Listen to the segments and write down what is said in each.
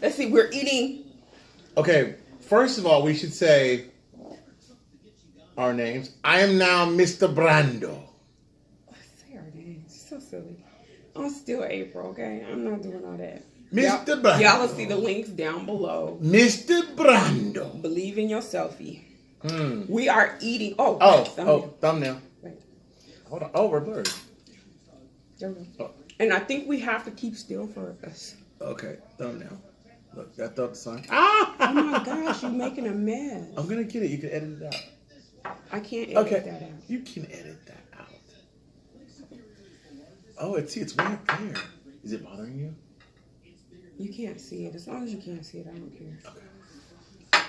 Let's see, we're eating. Okay, first of all, we should say our names. I am now Mr. Brando. Say our names. So silly. I'm still April, okay? I'm not doing all that. Mr. Brando. Y'all will see the links down below. Mr. Brando. Believe in your selfie. We are eating. Oh, thumbnail. Wait. Hold on. Oh, we're blurred. There we go. Oh. And I think we have to keep still for us. Okay, thumbnail. Look, that thumb sign. Oh my gosh, you're making a mess. I'm gonna get it. You can edit it out. I can't edit that out. You can edit that out. Oh, it's right there. Is it bothering you? You can't see it. As long as you can't see it, I don't care. Okay.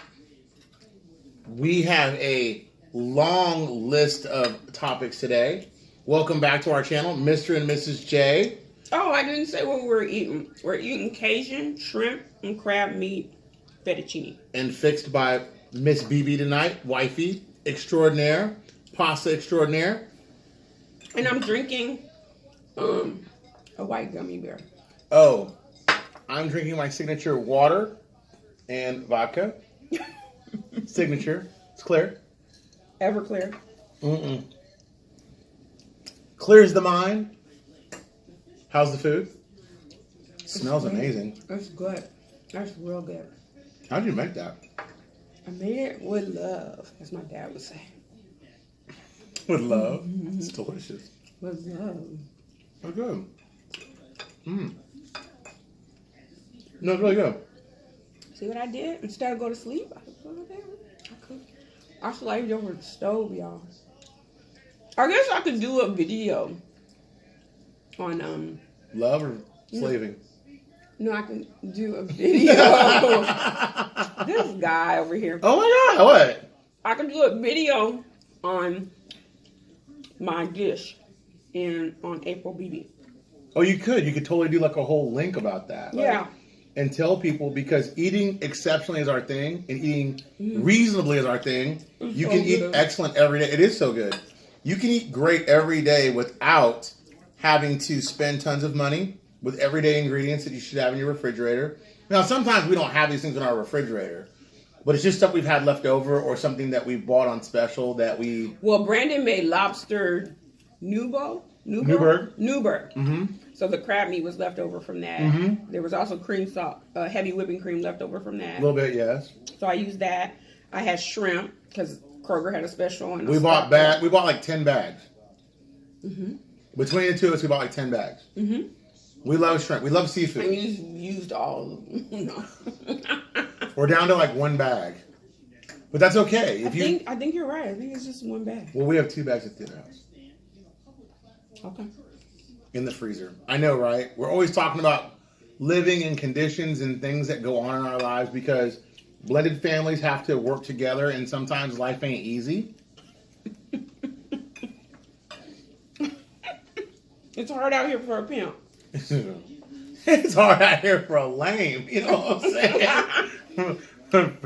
We have a long list of topics today. Welcome back to our channel, Mr. and Mrs. J. Oh, I didn't say what we're eating. We're eating Cajun, shrimp, and crab meat fettuccine. And fixed by Miss Bebee tonight, wifey extraordinaire, pasta extraordinaire. And I'm drinking a white gummy bear. Oh, I'm drinking my signature water and vodka. Signature. It's clear. Everclear. Clears the mind. How's the food? Smells amazing. That's good. That's real good. How'd you make that? I made it with love, as my dad would say. With love. It's delicious. With love. Oh, good. No, it's really good. See what I did? Instead of go to sleep, I slaved over the stove, y'all. I guess I could do a video on Love or slaving? No, I can do a video. This guy over here. Oh my God, what? I can do a video on my dish on April Bebee. Oh, you could. You could totally do like a whole link about that. Like, yeah. And tell people, because eating exceptionally is our thing and eating reasonably is our thing. You can eat excellent every day. It is so good. You can eat great every day without having to spend tons of money with everyday ingredients that you should have in your refrigerator. Now, sometimes we don't have these things in our refrigerator, but it's just stuff we've had left over or something that we bought on special that we... Well, Brandon made lobster Newberg. So the crab meat was left over from that. There was also cream salt, heavy whipping cream left over from that. A little bit, yes. So I used that. I had shrimp because Kroger had a special. And we bought like 10 bags. Between the two of us, we bought like 10 bags. We love shrimp. We love seafood. And you used all of them. We're down to like 1 bag. But that's okay. I think you're right. I think it's just 1 bag. Well, we have 2 bags at the other house. Okay. In the freezer. I know, right? We're always talking about living in conditions and things that go on in our lives because blended families have to work together and sometimes life ain't easy. It's hard out here for a pimp. It's hard out here for a lame. You know what I'm saying? Pimp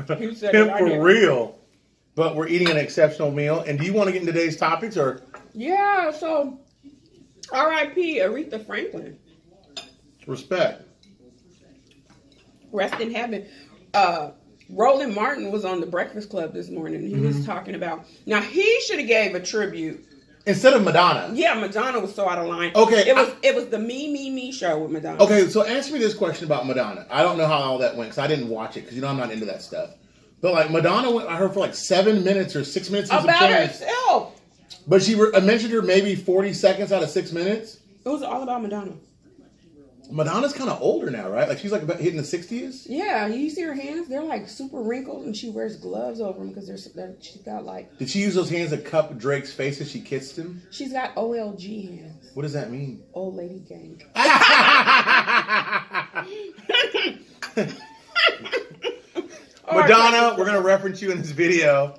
for real. But we're eating an exceptional meal. And do you want to get into today's topics or? Yeah, so R.I.P. Aretha Franklin. Respect. Rest in heaven. Roland Martin was on the Breakfast Club this morning. He was talking about, now he should have gave a tribute. Instead of Madonna. Yeah, Madonna was so out of line. Okay. It was the Me show with Madonna. Okay, so answer me this question about Madonna. I don't know how all that went because I didn't watch it because, I'm not into that stuff. But, like, Madonna went, I heard, for like 7 minutes or 6 minutes. About herself. But she mentioned her maybe 40 seconds out of 6 minutes. It was all about Madonna. Madonna's kind of older now, right? Like, she's like about hitting the 60s? Yeah, you see her hands? They're like super wrinkled, and she wears gloves over them because she's got like... Did she use those hands to cup Drake's face as she kissed him? She's got OLG hands. What does that mean? Old lady gang. Madonna, we're going to reference you in this video.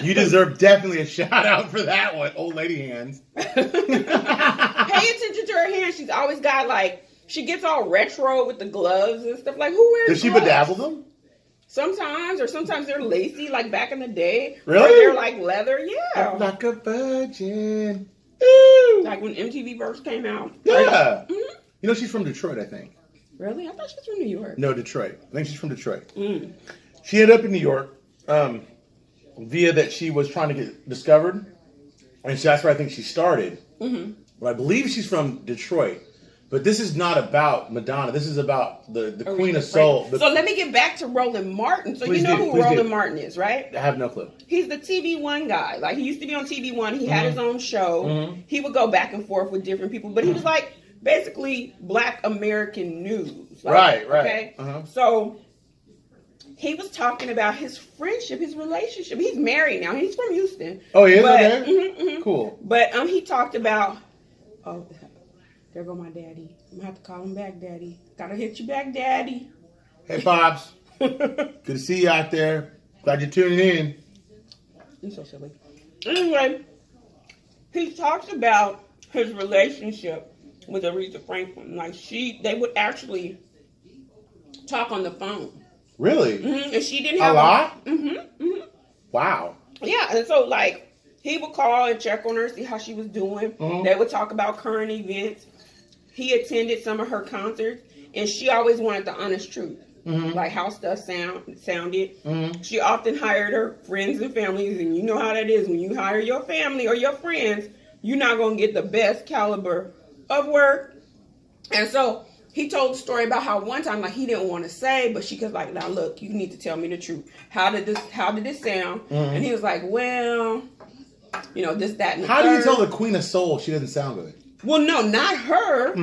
You deserve definitely a shout out for that one. Old lady hands. Pay attention to her hands. She's always got like, she gets all retro with the gloves and stuff. Like, who wears Does she gloves? bedazzle them? Sometimes, or sometimes they're lacy, like back in the day. Really? Or they're like leather, yeah. Like a virgin. Ooh. Like when MTV first came out. Yeah. You know, she's from Detroit, I think. Really? I thought she was from New York. No, Detroit. I think she's from Detroit. Mm. She ended up in New York via that she was trying to get discovered. And that's where I think she started. Mm-hmm. But I believe she's from Detroit. But this is not about Madonna. This is about the Queen of Soul. So let me get back to Roland Martin. So you know who Roland Martin is, right? I have no clue. He's the TV One guy. Like, he used to be on TV One. He had his own show. He would go back and forth with different people. But he was like basically Black American news. Like, right. Okay? So he was talking about his friendship, his relationship. He's married now. He's from Houston. Oh, he is? But, Okay. Cool. But he talked about... Oh, there go my daddy. I'm going to have to call him back, Daddy. Gotta hit you back, Daddy. Hey, Pops. Good to see you out there. Glad you're tuning in. You're so silly. Anyway, he talks about his relationship with Aretha Franklin. Like, they would actually talk on the phone. Really? And she didn't have a lot? Wow. Yeah, and so, like, he would call and check on her, see how she was doing. They would talk about current events. He attended some of her concerts, and she always wanted the honest truth, like how stuff sounded. She often hired her friends and families, and you know how that is. When you hire your family or your friends, you're not going to get the best caliber of work. And so he told the story about how one time, like, he didn't want to say, but she was like, now look, you need to tell me the truth. How did this sound? And he was like, well, you know, this, that, and the How third. do you tell the Queen of Soul she doesn't sound good? Well, no, not her.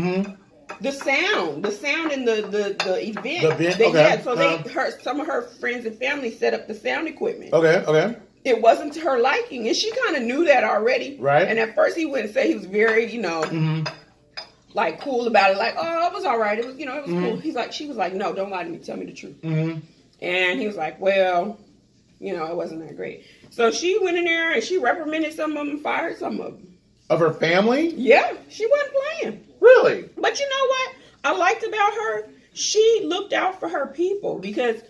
The sound in the event. Okay. Yeah, so some of her friends and family set up the sound equipment. Okay. It wasn't to her liking, and she kind of knew that already. Right. And at first he wouldn't say. He was very, you know, like cool about it. Like, oh, it was all right. It was, you know, it was cool. She was like, no, don't lie to me. Tell me the truth. And he was like, well, you know, it wasn't that great. So she went in there and she reprimanded some of them, fired some of them. Of her family? Yeah, she wasn't playing. Really? But you know what I liked about her? She looked out for her people because,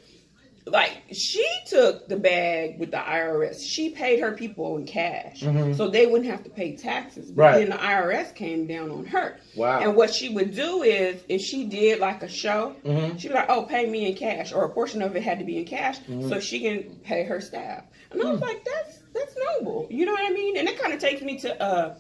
like, she took the bag with the IRS. She paid her people in cash, so they wouldn't have to pay taxes. But then the IRS came down on her. Wow. And what she would do is, if she did, like, a show, she'd be like, oh, pay me in cash, or a portion of it had to be in cash, so she can pay her staff. And I was like, that's noble. You know what I mean? And that kind of takes me to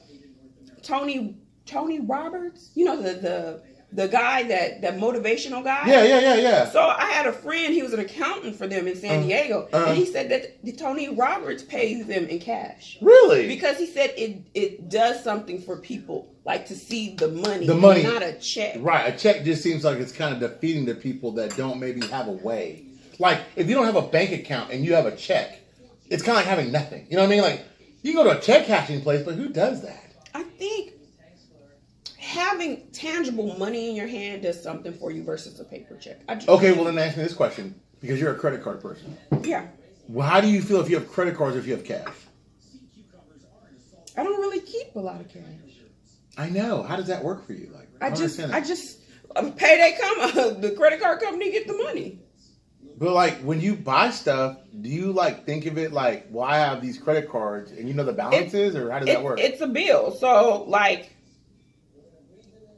Tony Roberts, you know, the guy, that motivational guy. Yeah. So I had a friend, he was an accountant for them in San Diego, and he said that Tony Roberts pays them in cash. Really? Because he said it does something for people, like to see the money, not a check. Right, a check just seems like it's kind of defeating the people that don't maybe have a way. Like, if you don't have a bank account and you have a check, it's kind of like having nothing. You know what I mean? Like, you go to a check cashing place, but who does that? I think having tangible money in your hand does something for you versus a paper check. Okay, well then ask me this question, because you're a credit card person. Yeah. Well, how do you feel if you have credit cards or if you have cash? I don't really keep a lot of cash. I know. How does that work for you? Like, I just payday come, the credit card company get the money. But, like, when you buy stuff, do you, like, think of it like, well, I have these credit cards and you know the balances, or how does that work? It's a bill. So, like,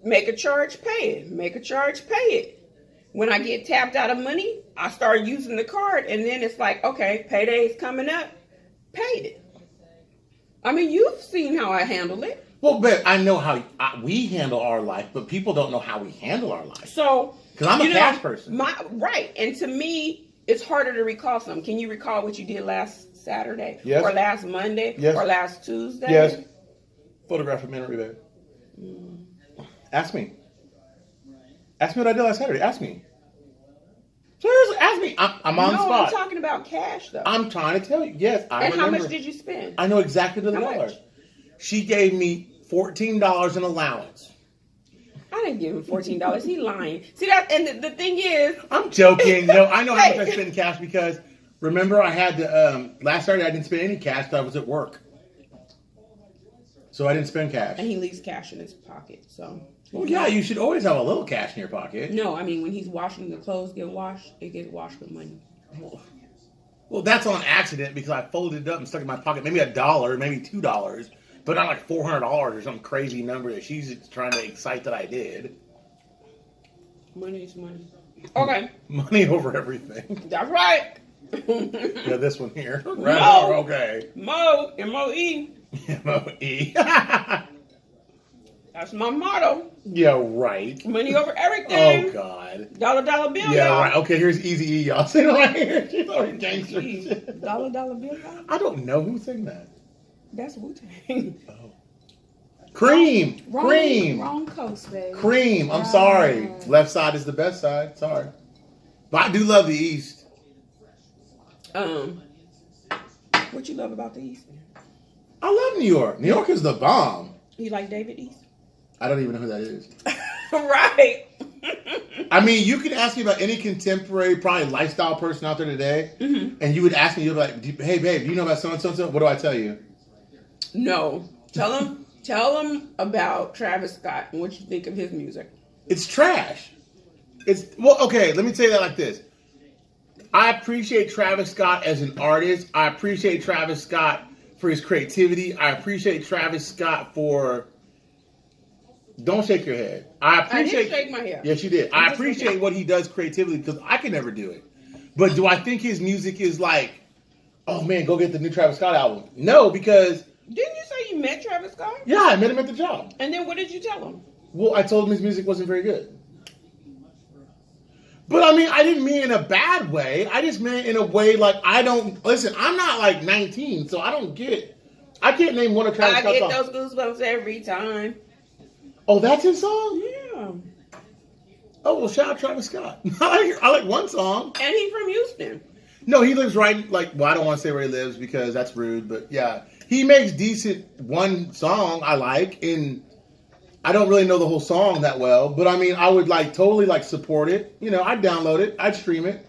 make a charge, pay it. Make a charge, pay it. When I get tapped out of money, I start using the card, and then it's like, okay, payday's coming up, pay it. I mean, you've seen how I handle it. Well, but I know how we handle our life, but people don't know how we handle our life. So, because I'm a cash person. Right. And to me, it's harder to recall something. Can you recall what you did last Saturday? Yes. Or last Monday? Yes. Or last Tuesday? Yes. Photograph of memory, babe. Ask me. Ask me what I did last Saturday. Ask me. Seriously, ask me. I'm on the spot. No, I'm talking about cash, though. I'm trying to tell you. Yes, I remember. And how much did you spend? I know exactly the How dollar. much? She gave me $14 in allowance. I didn't give him $14. He lying. See that? And the thing is, I'm joking. No, I know how much I spent in cash because remember I had to last Saturday I didn't spend any cash because I was at work, so I didn't spend cash. And he leaves cash in his pocket. So. Well, yeah, you should always have a little cash in your pocket. No, I mean when he's washing the clothes get washed, it gets washed with money. Well, that's on accident because I folded it up and stuck it in my pocket. Maybe $1, maybe $2. But not like $400 or some crazy number that she's trying to excite that I did. Money is money. Okay. Money over everything. That's right. Yeah, this one here. Mo. Okay. Mo. M-O-E. M-O-E. That's my motto. Yeah, right. Money over everything. Oh, God. Dollar bill, Yeah, y'all. right. Okay, here's Easy E, y'all. Sing it right here. She's already gangster. Dollar bill, y'all. I don't know who sang that. That's Wu-Tang. Oh. Cream. Cream. Wrong coast, baby. Cream. I'm sorry. Left side is the best side. Sorry. But I do love the East. What you love about the East? I love New York. New York is the bomb. You like David East? I don't even know who that is. Right. I mean, you can ask me about any contemporary, probably lifestyle person out there today, and you would ask me, you'd be like, hey, babe, do you know about so-and-so? What do I tell you? No. Tell him about Travis Scott and what you think of his music. It's trash. Well, okay, let me tell you that like this. I appreciate Travis Scott as an artist. I appreciate Travis Scott for his creativity. I appreciate Travis Scott for... Don't shake your head. I did shake my head. Yes, you did. I appreciate what he does creatively because I can never do it. But do I think his music is like, oh man, go get the new Travis Scott album? No, because... Didn't you say you met Travis Scott? Yeah, I met him at the job. And then what did you tell him? Well, I told him his music wasn't very good. But I mean, I didn't mean in a bad way. I just meant in a way like I don't... Listen, I'm not like 19, so I don't get... I can't name one of Travis Scott's songs. I get those goosebumps every time. Oh, that's his song? Yeah. Oh, well, shout out Travis Scott. I like one song. And he's from Houston. No, he lives right, like, well, I don't want to say where he lives because that's rude, but yeah. He makes decent one song I like, and I don't really know the whole song that well, but I mean, I would, like, totally, like, support it. You know, I'd download it. I'd stream it.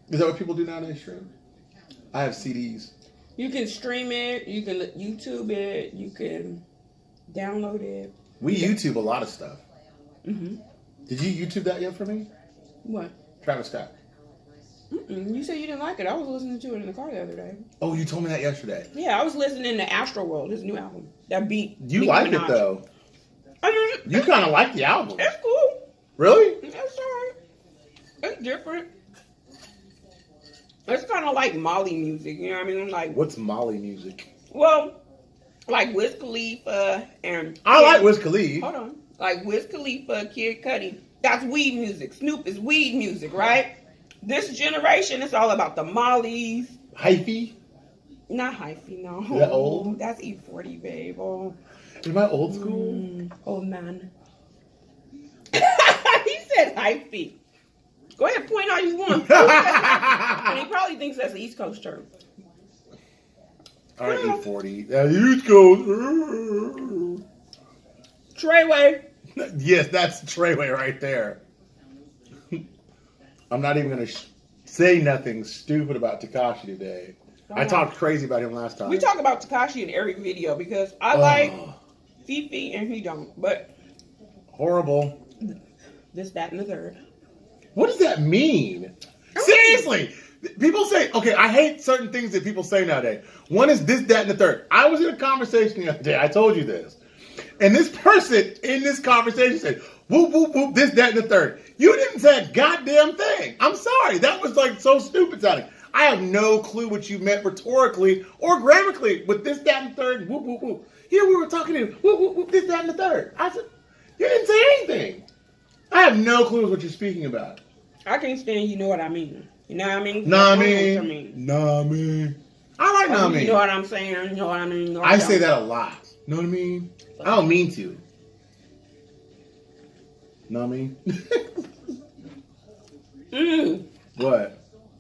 Is that what people do nowadays, stream? I have CDs. You can stream it. You can YouTube it. You can download it. We YouTube a lot of stuff. Mm-hmm. Did you YouTube that yet for me? What? Travis Scott. You said you didn't like it. I was listening to it in the car the other day. Oh, you told me that yesterday. Yeah, I was listening to Astro World, his new album. That beat. You like it, though. I mean, You kind of like the album. it's cool. Really? It's alright. It's different. It's kind of like Molly music, you know what I mean? Like, What's Molly music? well, like Wiz Khalifa and... I like Wiz Khalifa. Hold on. Like Wiz Khalifa, Kid Cudi. That's weed music. Snoop is weed music, right? This generation, it's all about the Mollies. Hyphy? Not hyphy, no. Is that old? That's E40, babe. Oh. Am I old school? Old man. He said hyphy. Go ahead, point all you want. And he probably thinks that's an East Coast term. All right, E40. East Coast. Treyway. Yes, that's Treyway right there. I'm not even going to say nothing stupid about Tekashi today. I talked crazy about him last time. We talk about Tekashi in every video because I like Fifi and he don't. But horrible. This, that, and the third. What does that mean? Seriously. People say, okay, I hate certain things that people say nowadays. One is this, that, and the third. I was in a conversation the other day. I told you this. And this person in this conversation said, whoop, whoop, whoop, this, that, and the third. You didn't say a goddamn thing. I'm sorry. That was like so stupid sounding. I have no clue what you meant rhetorically or grammatically with this, that, and the third, whoop, whoop, whoop. Here we were talking to whoop, whoop, whoop, this, that, and the third. I said, you didn't say anything. I have no clue what you're speaking about. I can't stand you know what I mean. You know what I mean? Nah, I mean. I like nah, I mean. You know what I'm saying? You know what I mean? I say that a lot. Know what I mean? I don't mean to. Know what I mean? What?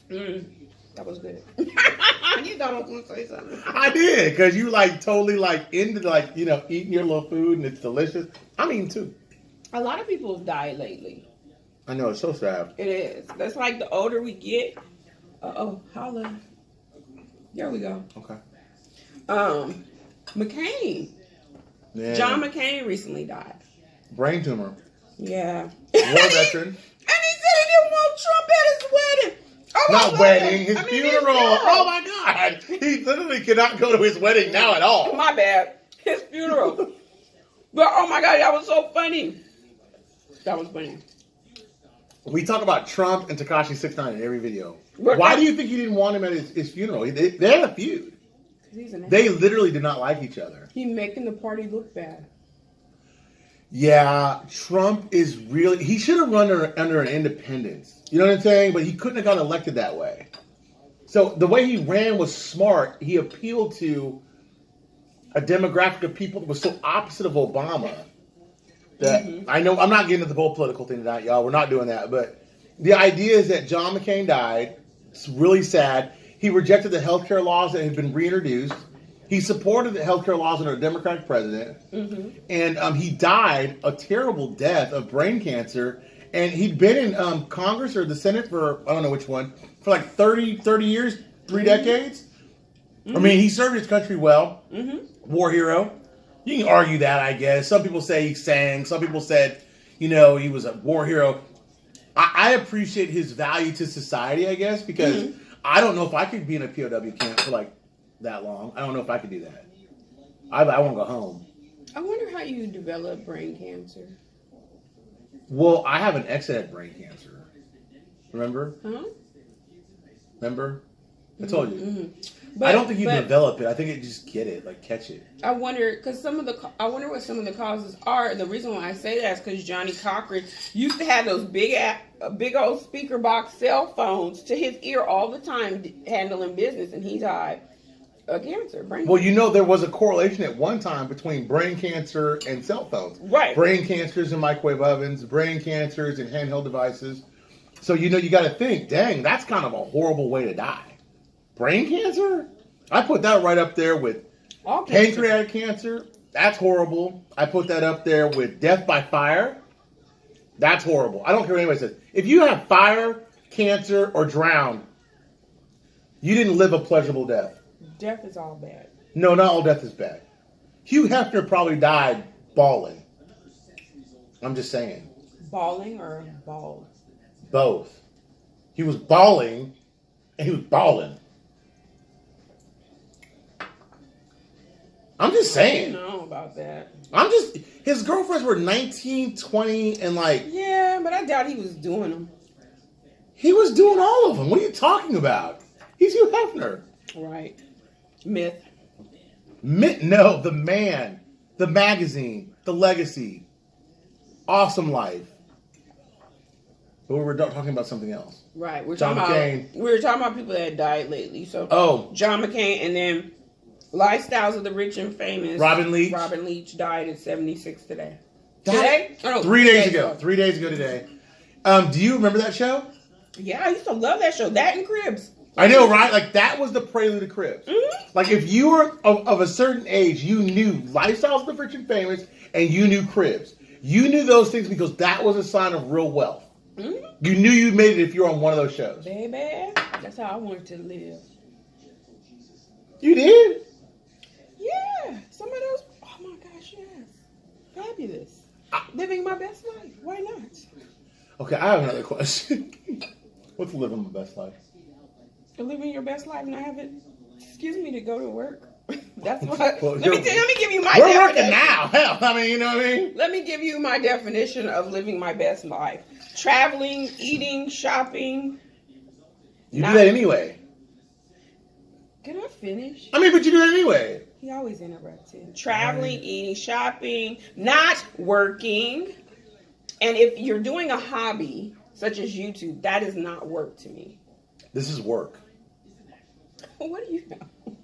That was good. You thought I was going to say something. I did, because you like totally like into like, you know, eating your little food and it's delicious. I mean too. A lot of people have died lately. I know, it's so sad. It is. That's like the older we get. Holla. There we go. Okay. McCain. Yeah. John McCain recently died. Brain tumor. Yeah. War veteran. And he said he didn't want Trump at his wedding. Oh, not wedding, his funeral. Oh my God. He literally cannot go to his wedding now at all. My bad. His funeral. But oh my God, that was so funny. That was funny. We talk about Trump and Tekashi 6ix9ine in every video. Why do you think he didn't want him at his funeral? They had a feud. They literally did not like each other. He's making the party look bad. Yeah, Trump is really... He should have run under an independence. You know what I'm saying? But he couldn't have gotten elected that way. So the way he ran was smart. He appealed to a demographic of people that was so opposite of Obama that... I know I'm not getting into the whole political thing tonight, y'all. We're not doing that. But the idea is that John McCain died. It's really sad. He rejected the healthcare laws that had been reintroduced. He supported the healthcare laws under a Democratic president. And he died a terrible death of brain cancer. And he'd been in Congress or the Senate for, I don't know which one, for like 30 years, 3 decades. I mean, he served his country well. War hero. You can argue that, I guess. Some people say he sang. Some people said, you know, he was a war hero. I appreciate his value to society, I guess, because I don't know if I could be in a POW camp for like that long. I don't know if I could do that. I want to go home. I wonder how you develop brain cancer. Well, I have an ex that had brain cancer. Remember? Remember? I told you. But, I don't think you develop it. I think it just get it, like catch it. I wonder, because I wonder what some of the causes are. The reason why I say that is because Johnny Cochran used to have those big old speaker box cell phones to his ear all the time, handling business, and he died of cancer. Well, you know, there was a correlation at one time between brain cancer and cell phones. Right. Brain cancers in microwave ovens, brain cancers in handheld devices. So, you know, you got to think, dang, that's kind of a horrible way to die. Brain cancer? I put that right up there with pancreatic cancer. That's horrible. I put that up there with death by fire. That's horrible. I don't care what anybody says. If you have fire, cancer, or drown, you didn't live a pleasurable death. Death is all bad. No, not all death is bad. Hugh Hefner probably died bawling. I'm just saying. Bawling or bald? Both. He was bawling and he was bawling. I'm just saying. I don't know about that. His girlfriends were 19, 20, and like... Yeah, but I doubt he was doing them. He was doing all of them. What are you talking about? He's Hugh Hefner. Right. Myth. No, the man. The magazine. The legacy. Awesome life. But we were talking about something else. Right. We were John McCain. We were talking about people that died lately. So John McCain, and then... Lifestyles of the Rich and Famous. Robin Leach. Robin Leach died at 76 today. Today? Oh, no, 3 days ago. 3 days ago today. Do you remember that show? Yeah, I used to love that show. That and Cribs. I know, right? Like, that was the prelude to Cribs. Like, if you were of a certain age, you knew Lifestyles of the Rich and Famous, and you knew Cribs. You knew those things because that was a sign of real wealth. You knew you made it if you were on one of those shows. Baby, that's how I wanted to live. You did? Yeah, some of those. Oh my gosh, yes, fabulous. Living my best life. Why not? Okay, I have another question. What's living my best life? Living your best life, and I haven't. Excuse me to go to work. That's what. Well, let me give you my. We're working now. Hell, I mean, you know what I mean. Let me give you my definition of living my best life: traveling, eating, shopping. You do that anyway. Can I finish? I mean, but you do it anyway. He always interrupted. Traveling, eating, shopping, not working. And if you're doing a hobby, such as YouTube, that is not work to me. This is work. What do you know?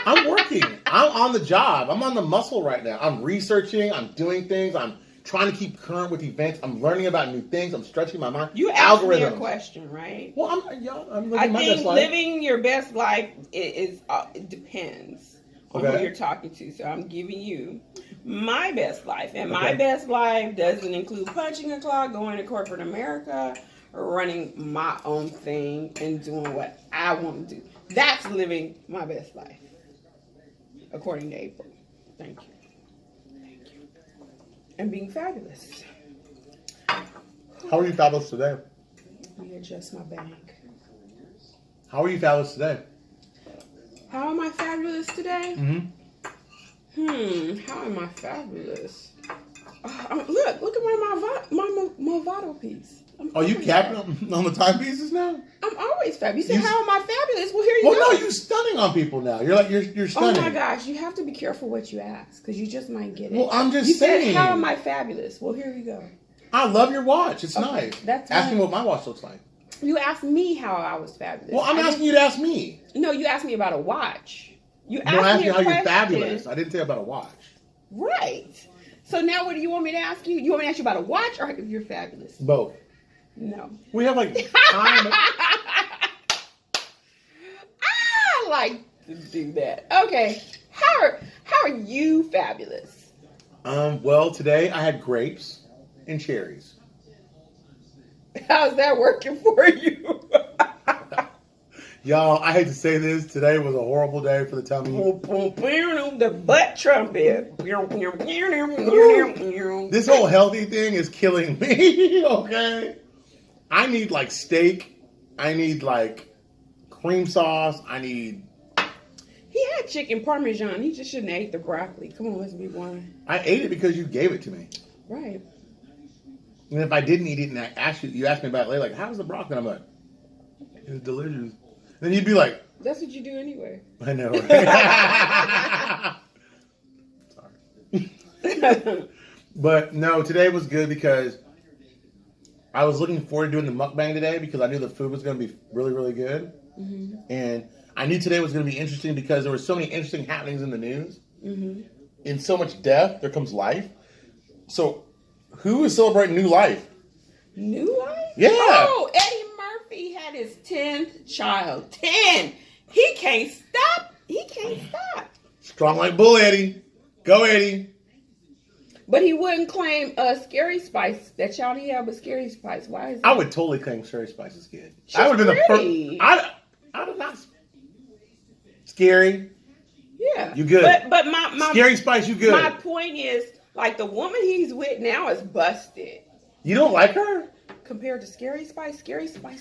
I'm working. I'm on the job. I'm on the muscle right now. I'm researching. I'm doing things. I'm trying to keep current with events. I'm learning about new things. I'm stretching my mind. You asked me a question, right? Well, I'm living my best life. Living your best life it depends on who you're talking to. So I'm giving you my best life. And my best life doesn't include punching a clock, going to corporate America, or running my own thing and doing what I want to do. That's living my best life, according to April. Thank you. And being fabulous. How are you fabulous today? Readjust my bank. How are you fabulous today? How am I fabulous today? How am I fabulous? Look at my Movado piece. Are you capping on the timepieces now? I'm always fabulous. You said, how am I fabulous? Well, here you go. Well, no, you're stunning on people now. You're like, you're stunning. Oh my gosh, you have to be careful what you ask because you just might get it. Well, I'm just saying. You said, how am I fabulous? Well, here you go. I love your watch. It's nice. Ask me what my watch looks like. You asked me how I was fabulous. Well, I'm asking you to ask me. No, you asked me about a watch. You asked me how you're fabulous. I didn't say about a watch. Right. So now what do you want me to ask you? You want me to ask you about a watch or if you're fabulous? Both. No. We have like time. I like to do that. Okay. How are you fabulous? Well, today I had grapes and cherries. How's that working for you? Y'all, I hate to say this. Today was a horrible day for the tummy. The butt trumpet. This whole healthy thing is killing me, okay? I need like steak. I need like cream sauce. He had chicken parmesan. He just shouldn't have ate the broccoli. Come on, let's be one. I ate it because you gave it to me. Right. And if I didn't eat it and you asked me about it later, like, how's the broccoli? And I'm like, it's delicious. Then you'd be like, that's what you do anyway. I know, right? Sorry. But no, today was good because I was looking forward to doing the mukbang today because I knew the food was going to be really, really good. Mm-hmm. And I knew today was going to be interesting because there were so many interesting happenings in the news. Mm-hmm. In so much death, there comes life. So who is celebrating new life? New life? Yeah. Oh, Eddie Murphy had his 10th child. 10. He can't stop. Strong like bull, Eddie. Go, Eddie. But he wouldn't claim Scary Spice. That child he had with Scary Spice. Why is that? I would totally claim Scary Spice is good. She's I would have been the first. I would not. Scary. Yeah. You good. But my Scary Spice, you good. My point is, like, the woman he's with now is busted. You don't like her? Compared to Scary Spice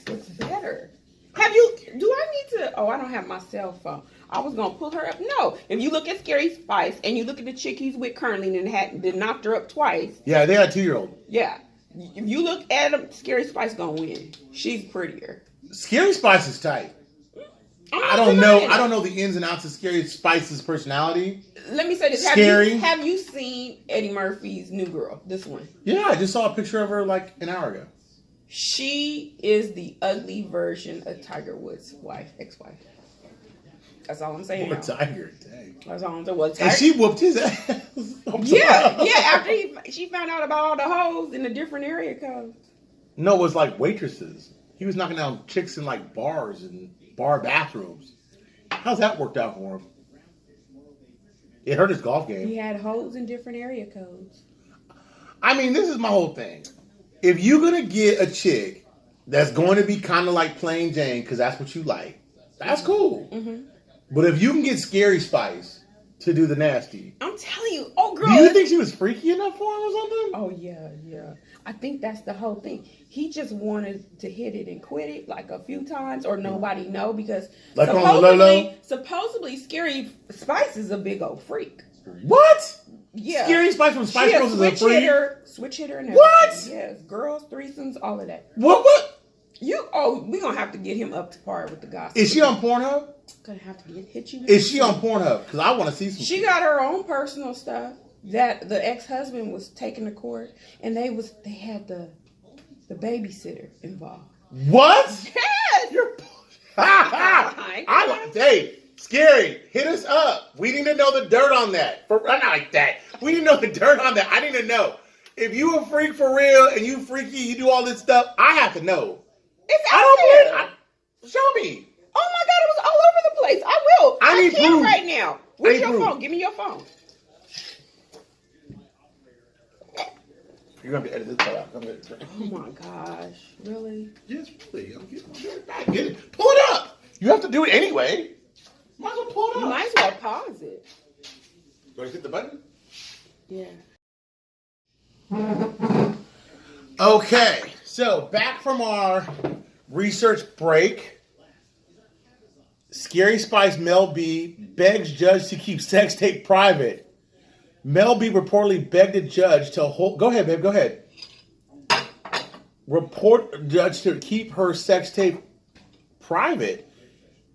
looks better. Do I need to? Oh, I don't have my cell phone. I was going to pull her up. No. If you look at Scary Spice and you look at the chick he's with currently and knocked her up twice. Yeah, they got a 2-year-old. Yeah. If you look at them, Scary Spice going to win. She's prettier. Scary Spice is tight. I don't know the ins and outs of Scary Spice's personality. Let me say this. Scary. Have you seen Eddie Murphy's new girl? This one. Yeah, I just saw a picture of her like an hour ago. She is the ugly version of Tiger Woods' ex-wife. That's all I'm saying. Poor Tiger, dang. That's all I'm saying. Well, and she whooped his ass. Yeah. After she found out about all the hoes in the different area codes. No, it was like waitresses. He was knocking down chicks in like bars and bar bathrooms. How's that worked out for him? It hurt his golf game. He had hoes in different area codes. I mean, this is my whole thing. If you're going to get a chick that's going to be kind of like plain Jane, because that's what you like, that's cool. Mm-hmm. But if you can get Scary Spice to do the nasty. I'm telling you. Oh, girl. Do you think she was freaky enough for him or something? Oh, yeah. I think that's the whole thing. He just wanted to hit it and quit it like a few times or nobody know because like supposedly Scary Spice is a big old freak. What? Yeah. Scary Spice from Spice Girls is a freak? Switch hitter and everything. What? Yes. Girls, threesomes, all of that. What? We're going to have to get him up to par with the gossip. Is she on Pornhub? Gonna have to hit you. Is she on Pornhub? Because I want to see some. She got her own personal stuff that the ex-husband was taking to court, and they had the babysitter involved. What? Yes. You're. Hey, Scary, hit us up. We need to know the dirt on that. Not like that. We need to know the dirt on that. I need to know if you a freak for real and you freaky, you do all this stuff. I have to know. It's out there. Show me. Oh my God, it was all over the place. I will. I need proof right now. Where's your phone? Give me your phone. You're going to be editing this part out. Oh my gosh. Really? Yes, really. I'm getting it back. Get it. Pull it up. You have to do it anyway. Might as well pull it up. You might as well pause it. Do I hit the button? Yeah. Okay. So, back from our research break. Scary Spice Mel B begs judge to keep sex tape private. Mel B reportedly begged a judge to hold... Go ahead, babe. Go ahead. report judge to keep her sex tape private.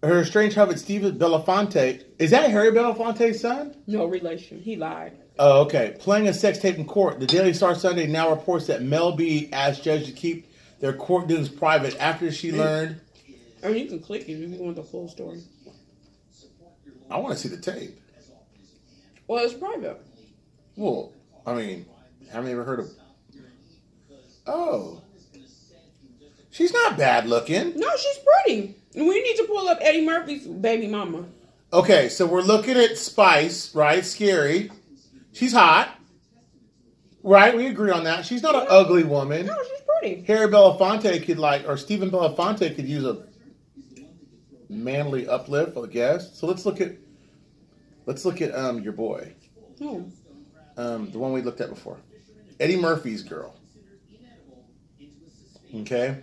Her estranged husband, Stephen Belafonte. Is that Harry Belafonte's son? No relation. He lied. Oh, okay. Playing a sex tape in court. The Daily Star Sunday now reports that Mel B asked judge to keep their court dealings private after she learned. I mean, you can click it if you want the full story. I want to see the tape. Well, it's private. Well, I mean, haven't you ever heard of... Oh. She's not bad looking. No, she's pretty. We need to pull up Eddie Murphy's baby mama. Okay, so we're looking at Spice, right? Scary. She's hot. Right? We agree on that. She's not an ugly woman. No, she's pretty. Harry Belafonte could or Stephen Belafonte could use a manly uplift, I guess. So let's look at your boy. Who? The one we looked at before. Eddie Murphy's girl. Okay.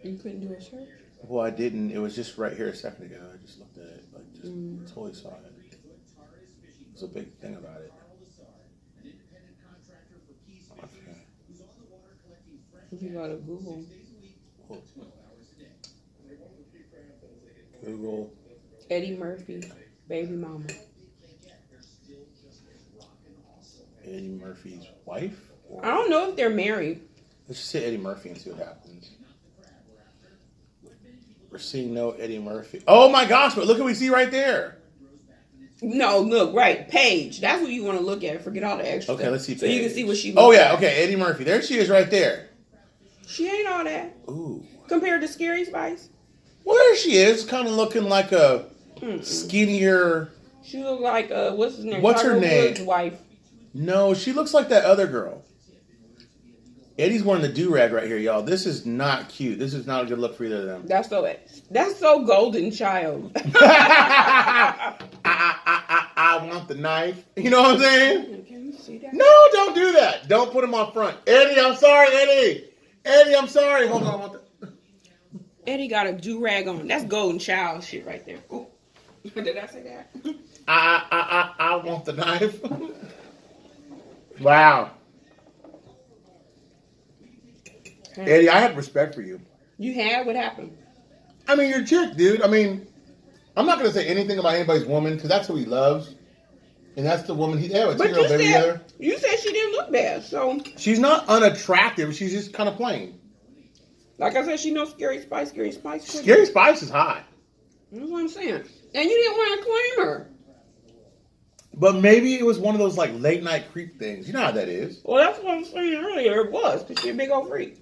You couldn't do a search? Well, I didn't. It was just right here a second ago. I just looked at it. Totally saw it. There's a big thing about it. Okay. If you go to Google. Google. Eddie Murphy, baby mama. Eddie Murphy's wife? I don't know if they're married. Let's just say Eddie Murphy and see what happens. We're seeing no Eddie Murphy. Oh my gosh, but look what we see right there. No, look, right. Paige. That's what you want to look at. Forget all the extra. Okay, let's see Paige. Paige. So you can see what she looks Oh, yeah, like. okay, Eddie Murphy. There she is right there. She ain't all that. Ooh. Compared to Scary Spice. Well, there she is, kind of looking like a skinnier... She look like, what's his name? What's her Tiger name? Woods' wife. No, she looks like that other girl. Eddie's wearing the do-rag right here, y'all. This is not cute. This is not a good look for either of them. That's so golden child. I want the knife. You know what I'm saying? Can you see that? No, don't do that. Don't put him on front. Eddie, I'm sorry, Eddie. Eddie, I'm sorry. Hold on. I want the... Eddie got a do-rag on. That's golden child shit right there. Ooh. Did I say that? I want the knife. Wow. Eddie, I have respect for you. You had? What happened? I mean, you're a chick, dude. I mean, I'm not going to say anything about anybody's woman because that's who he loves. And that's the woman he had with But two-year-old baby together. you said she didn't look bad, so... She's not unattractive. She's just kind of plain. Like I said, she knows Scary Spice. Scary Spice. Scary Spice is hot. That's what I'm saying. And you didn't want to claim her. But maybe it was one of those like late night creep things. You know how that is. Well, that's what I was saying earlier. It was, because she's a big old freak.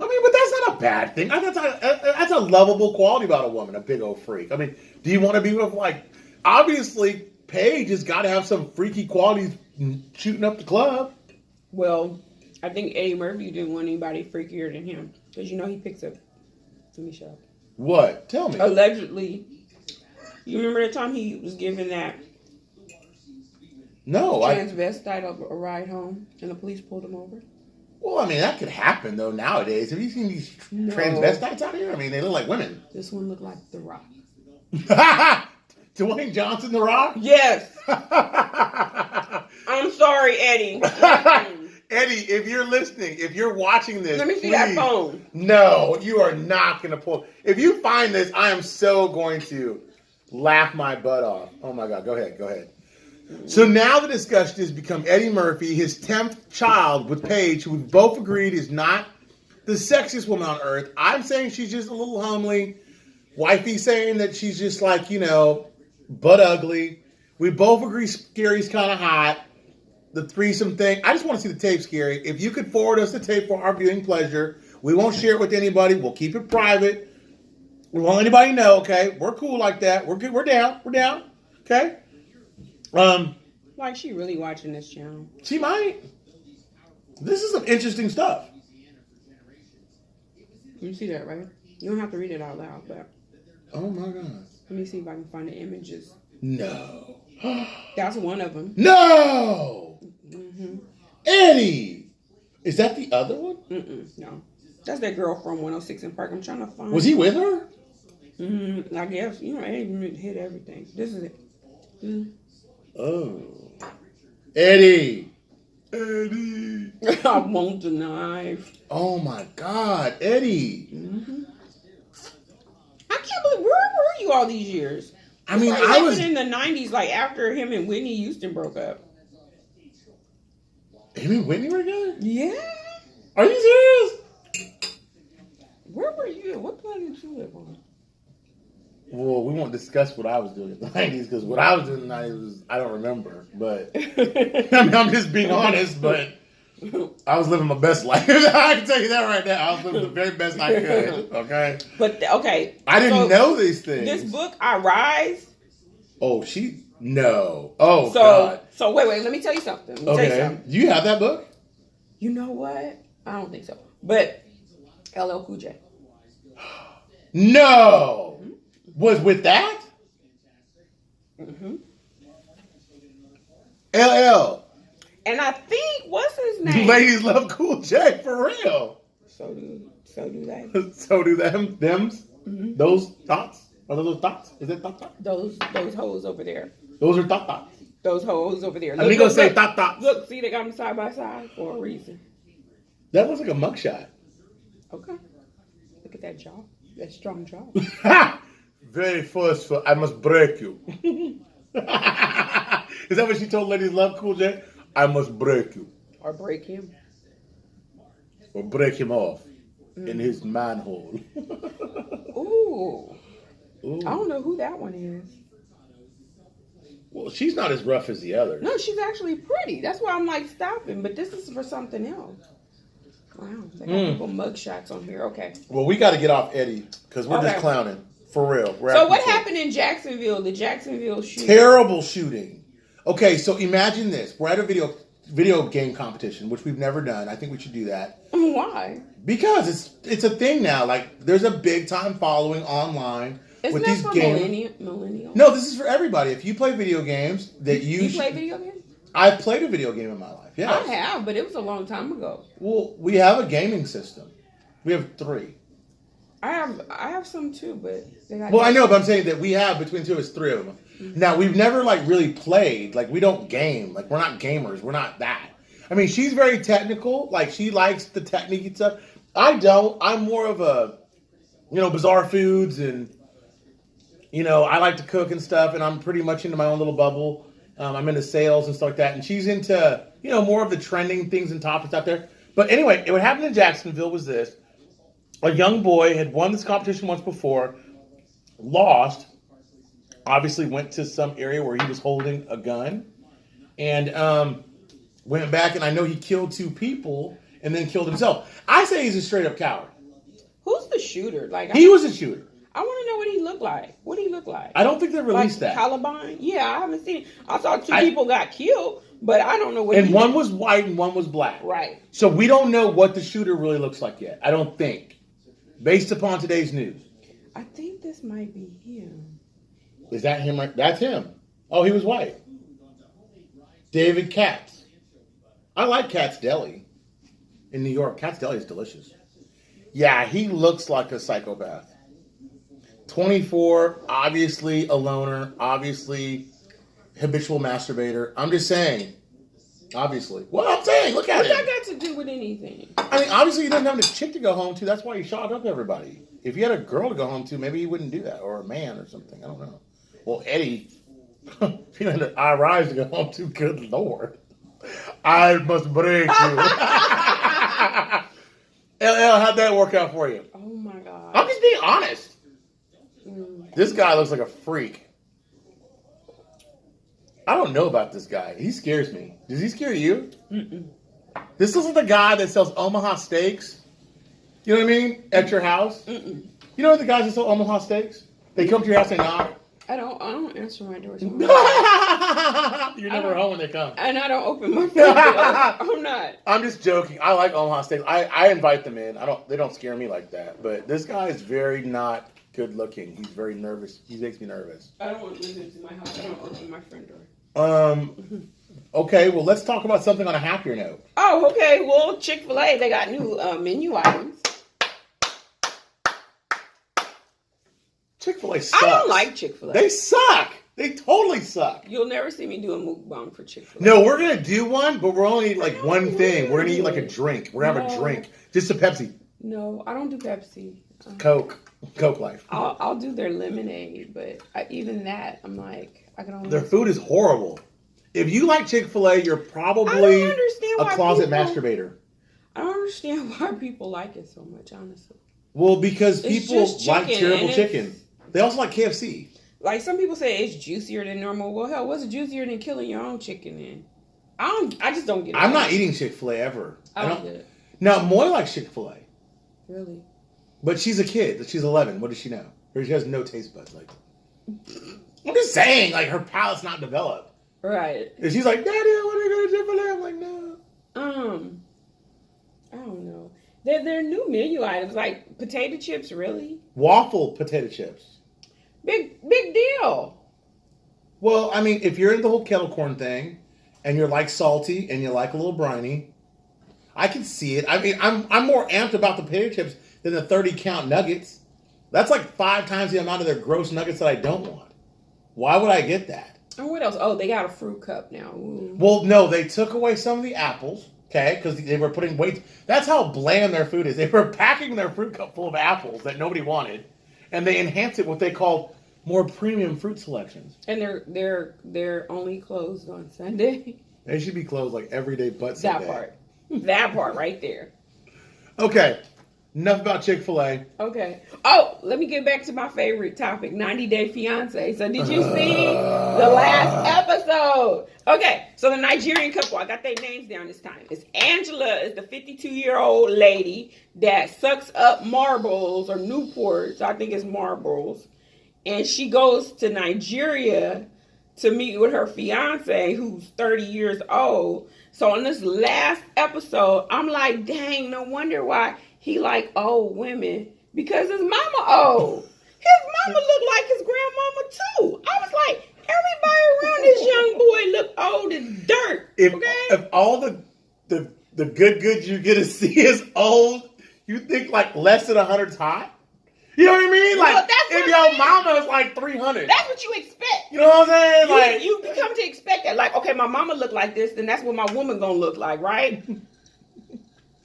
I mean, but that's not a bad thing. That's a lovable quality about a woman, a big old freak. I mean, do you want to be with, like, obviously, Paige has got to have some freaky qualities shooting up the club. Well, I think Eddie Murphy didn't want anybody freakier than him. Because, he picks up. Let me show you. What? Tell me. Allegedly. You remember the time he was giving that transvestite a ride home and the police pulled him over? Well, I mean, that could happen, though, nowadays. Have you seen these transvestites out here? I mean, they look like women. This one looked like The Rock. Dwayne Johnson, The Rock? Yes. I'm sorry, Eddie. Eddie, if you're listening, if you're watching this, let me see that phone. No, you are not going to pull. If you find this, I am so going to laugh my butt off. Oh, my God. Go ahead. So now the discussion has become Eddie Murphy, his 10th child with Paige, who we both agreed is not the sexiest woman on earth. I'm saying she's just a little homely. Wifey saying that she's just like, butt ugly. We both agree Scary's kind of hot. The threesome thing. I just want to see the tape, Scary. If you could forward us the tape for our viewing pleasure, we won't share it with anybody. We'll keep it private. We won't let anybody know, okay? We're cool like that. We're good. We're down. Okay? Like she really watching this channel. She might. This is some interesting stuff. You see that, right? You don't have to read it out loud, but... Oh, my God. Let me see if I can find the images. No. That's one of them. No! Mm-hmm. Eddie! Is that the other one? No. That's that girl from 106 in Park. I'm trying to find... Was he with her? I guess. Eddie hit everything. This is it. Oh. Eddie. Eddie. I want the knife. Oh my God, Eddie. Mm-hmm. I can't believe, where were you all these years? I mean, I was in the 90s, like after him and Whitney Houston broke up. Him and Whitney were together? Yeah. Are you serious? Where were you? What planet did you live on? Well, we won't discuss what I was doing in the 90s, because what I was doing in the 90s was, I don't remember. But, I mean, I'm just being honest, but I was living my best life. I can tell you that right now. I was living the very best I could, okay? But, okay. I didn't know these things. This book, I Rise. Oh, no. Oh, God. So, wait, let me tell you something. Okay. Do you have that book? You know what? I don't think so. But, LL Cool J. No! Was with that? Mm-hmm. LL. And I think, what's his name? Ladies love Cool J, for real. So do they. So do them. Thems? Mm-hmm. Those thoughts? Are those thoughts? Is it thoughts? Those hoes over there. Those are thoughts. Those hoes over there. I'm going to say thoughts. Look, see, they got them side by side for a reason. That looks like a mugshot. Okay. Look at that jaw. That strong jaw. Very forceful. I must break you. Is that what she told Ladies Love Cool J? I must break you. Or break him. Or break him off in his manhole. Ooh. Ooh. I don't know who that one is. Well, she's not as rough as the others. No, she's actually pretty. That's why I'm like stopping. But this is for something else. Wow. They got people mugshots on here. Okay. Well, we got to get off Eddie because we're just clowning. For real. So what happened in Jacksonville? The Jacksonville shooting. Terrible shooting. Okay, so imagine this. We're at a video game competition, which we've never done. I think we should do that. Why? Because it's a thing now. Like, there's a big time following online. Isn't with that these for games. millennials? No, this is for everybody. If you play video games, that you play video games? I've played a video game in my life. Yeah, I have, but it was a long time ago. Well, we have a gaming system. We have 3. I have some too, but they got. Well, I know, but I'm saying that we have between 2 of us 3 of them. Mm-hmm. Now we've never like really played. Like we don't game. Like we're not gamers. We're not that. I mean, she's very technical. Like she likes the technique and stuff. I don't. I'm more of a, bizarre foods and, I like to cook and stuff. And I'm pretty much into my own little bubble. I'm into sales and stuff like that. And she's into, more of the trending things and topics out there. But anyway, what happened in Jacksonville was this. A young boy had won this competition once before, lost, obviously went to some area where he was holding a gun, and went back, and I know he killed 2 people and then killed himself. I say he's a straight-up coward. Who's the shooter? He was a shooter. I want to know what he looked like. What did he look like? I don't think they released that. Columbine? Yeah, I haven't seen it. I saw 2 people got killed, but I don't know what. And one was white and one was black. Right. So we don't know what the shooter really looks like yet. I don't think. Based upon today's news. I think this might be him. Is that him? That's him. Oh, he was white. David Katz. I like Katz Deli in New York. Katz Deli is delicious. Yeah, he looks like a psychopath. 24, obviously a loner, obviously habitual masturbator. I'm just saying. Obviously. Well, I'm saying, look at it. What that got to do with anything? I mean, obviously he doesn't have a chick to go home to. That's why he shot up everybody. If he had a girl to go home to, maybe he wouldn't do that. Or a man or something. I don't know. Well, Eddie, if he had an I Rise to go home to, good Lord. I must break you. LL, how'd that work out for you? Oh, my God. I'm just being honest. This guy looks like a freak. I don't know about this guy. He scares me. Does he scare you? Mm-mm. This looks like the guy that sells Omaha steaks. You know what I mean? At your house. Mm-mm. You know the guys that sell Omaha steaks? They come to your house and knock. I don't answer my doors. You're never home when they come. And I don't open my front door. I'm not. I'm just joking. I like Omaha steaks. I invite them in. They don't scare me like that. But this guy is very not good looking. He's very nervous. He makes me nervous. I don't want to listen to my house. I don't open my front door. Okay, well, let's talk about something on a happier note. Oh, okay. Well, Chick-fil-A, they got new menu items. Chick-fil-A sucks. I don't like Chick-fil-A. They suck. They totally suck. You'll never see me do a mukbang for Chick-fil-A. No, we're going to do one, but we're only like one thing. We're going to eat like a drink. We're going to have a drink. Just a Pepsi. No, I don't do Pepsi. Coke Life. I'll do their lemonade, but even that, I'm like, I can only... Their food is horrible. If you like Chick-fil-A, you're probably a closet masturbator. I don't understand why people like it so much, honestly. Well, because people like terrible chicken. They also like KFC. Like, some people say it's juicier than normal. Well, hell, what's juicier than killing your own chicken then? I just don't get it. I'm not eating Chick-fil-A ever. I don't get it. Now, Moy likes Chick-fil-A. Really? But she's a kid. She's 11. What does she know? Or she has no taste buds. Like, I'm just saying, like, her palate's not developed. Right. And she's like, Daddy, I want to go to Chick-fil-A. I'm like, no. I don't know. They're new menu items, like potato chips, really? Waffle potato chips. Big deal. Well, I mean, if you're into the whole kettle corn thing, and you're like salty, and you like a little briny, I can see it. I mean, I'm more amped about the potato chips than the 30-count nuggets. That's like 5 times the amount of their gross nuggets that I don't want. Why would I get that? And what else? Oh, they got a fruit cup now. Ooh. Well, no, they took away some of the apples, okay, because they were putting weight. That's how bland their food is. They were packing their fruit cup full of apples that nobody wanted, and they enhanced it with what they called more premium fruit selections. And they're only closed on Sunday. They should be closed like every day but Sunday. That part right there. Okay. Enough about Chick-fil-A. Okay. Oh, let me get back to my favorite topic, 90 Day Fiancé. So did you see the last episode? Okay, so the Nigerian couple, I got their names down this time. It's Angela, is the 52-year-old lady that sucks up marbles or Newports. I think it's marbles. And she goes to Nigeria to meet with her fiance, who's 30 years old. So in this last episode, I'm like, dang, no wonder why he like old women, because his mama old. His mama looked like his grandmama too. I was like, everybody around this young boy look old as dirt. If all the good you get to see is old, you think like less than 100's hot? You know what I mean? Like, if your mama is like 300. That's what you expect. You know what I'm saying? You come to expect that. Like, okay, my mama look like this, then that's what my woman gonna look like, right?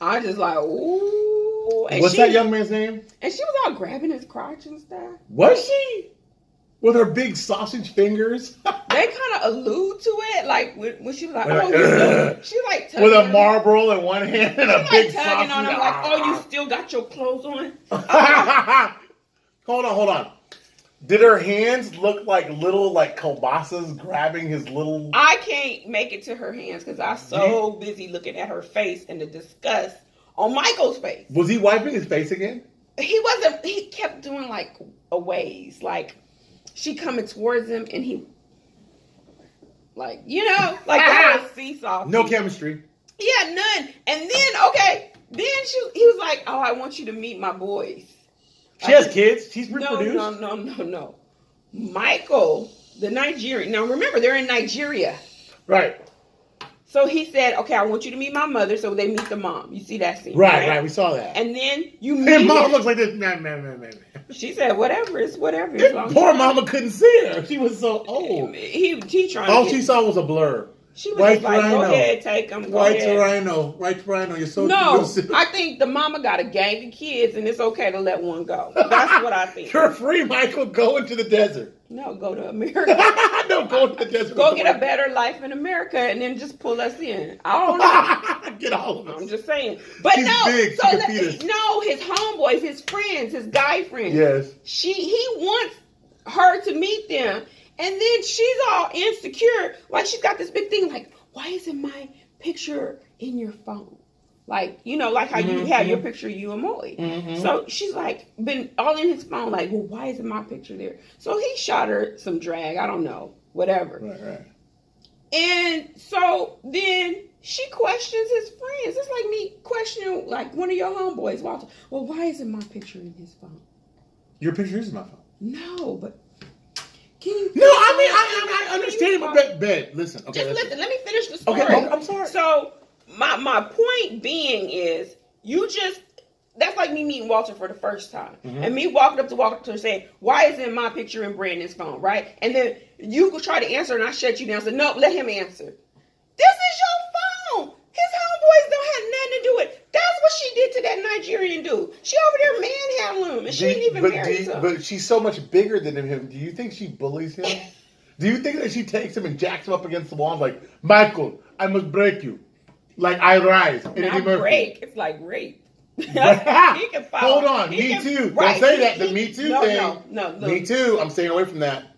I just like, ooh. And what's that young man's name? And she was all grabbing his crotch and stuff. Was she? With her big sausage fingers? They kind of allude to it, like when she was like, she like tugging with a Marlboro in one hand and a big tugging sausage. On him, like, oh, you still got your clothes on? Hold on. Did her hands look like little like kielbasa's grabbing his little... I can't make it to her hands because I'm so busy looking at her face and the disgust on Michael's face. Was he wiping his face again? He wasn't. He kept doing like a ways, like she coming towards him and he, like, you know, like that seesaw. No chemistry. Yeah, none. And then he was like, oh, I want you to meet my boys. She has kids? She's reproduced? No. Michael, the Nigerian. Now, remember, they're in Nigeria. Right. So he said, okay, I want you to meet my mother. So they meet the mom. You see that scene. Right. We saw that. And then you meet... And mom looks like this. Man. She said, whatever. It's whatever. Poor mama couldn't see her. She was so old. He trying All she saw was a blur. She was just like, go ahead, take them. White rhino. You're so... No, I think the mama got a gang of kids and it's okay to let one go. That's what I think. You're free, Michael. Go into the desert. No, go to America. No, go into the desert. Go get a better life in America and then just pull us in. I don't know. Get all of us. I'm just saying. But she's big. So his homeboys, his friends, his guy friends. Yes. He wants her to meet them. And then she's all insecure. Like, she's got this big thing, like, why isn't my picture in your phone? Like, you know, like how you have your picture of you and Molly. Mm-hmm. So she's like, been all in his phone, like, well, why isn't my picture there? So he shot her some drag. I don't know. Whatever. Right. And so then she questions his friends. It's like me questioning, like, one of your homeboys, Walter. Well, why isn't my picture in his phone? Your picture is in my phone. No, but... I understand, but listen. Okay, listen. Let me finish the story. Okay, I'm sorry. So my point being is, that's like me meeting Walter for the first time, and me walking up to Walter saying, "Why isn't my picture in Brandon's phone?" Right? And then you could try to answer and I shut you down. So nope, let him answer. This is your phone. His homeboys don't have nothing to do with it. That's what she did to that Nigerian dude. She over there manhandling him, and she ain't even married to him. But she's so much bigger than him. Do you think she bullies him? Do you think that she takes him and jacks him up against the wall and is like, Michael, I must break you. Like I rise. Not break. It's like rape. He can follow. Hold on. Me too. Don't say that. The Me Too thing. No. Look, Me Too. I'm staying away from that.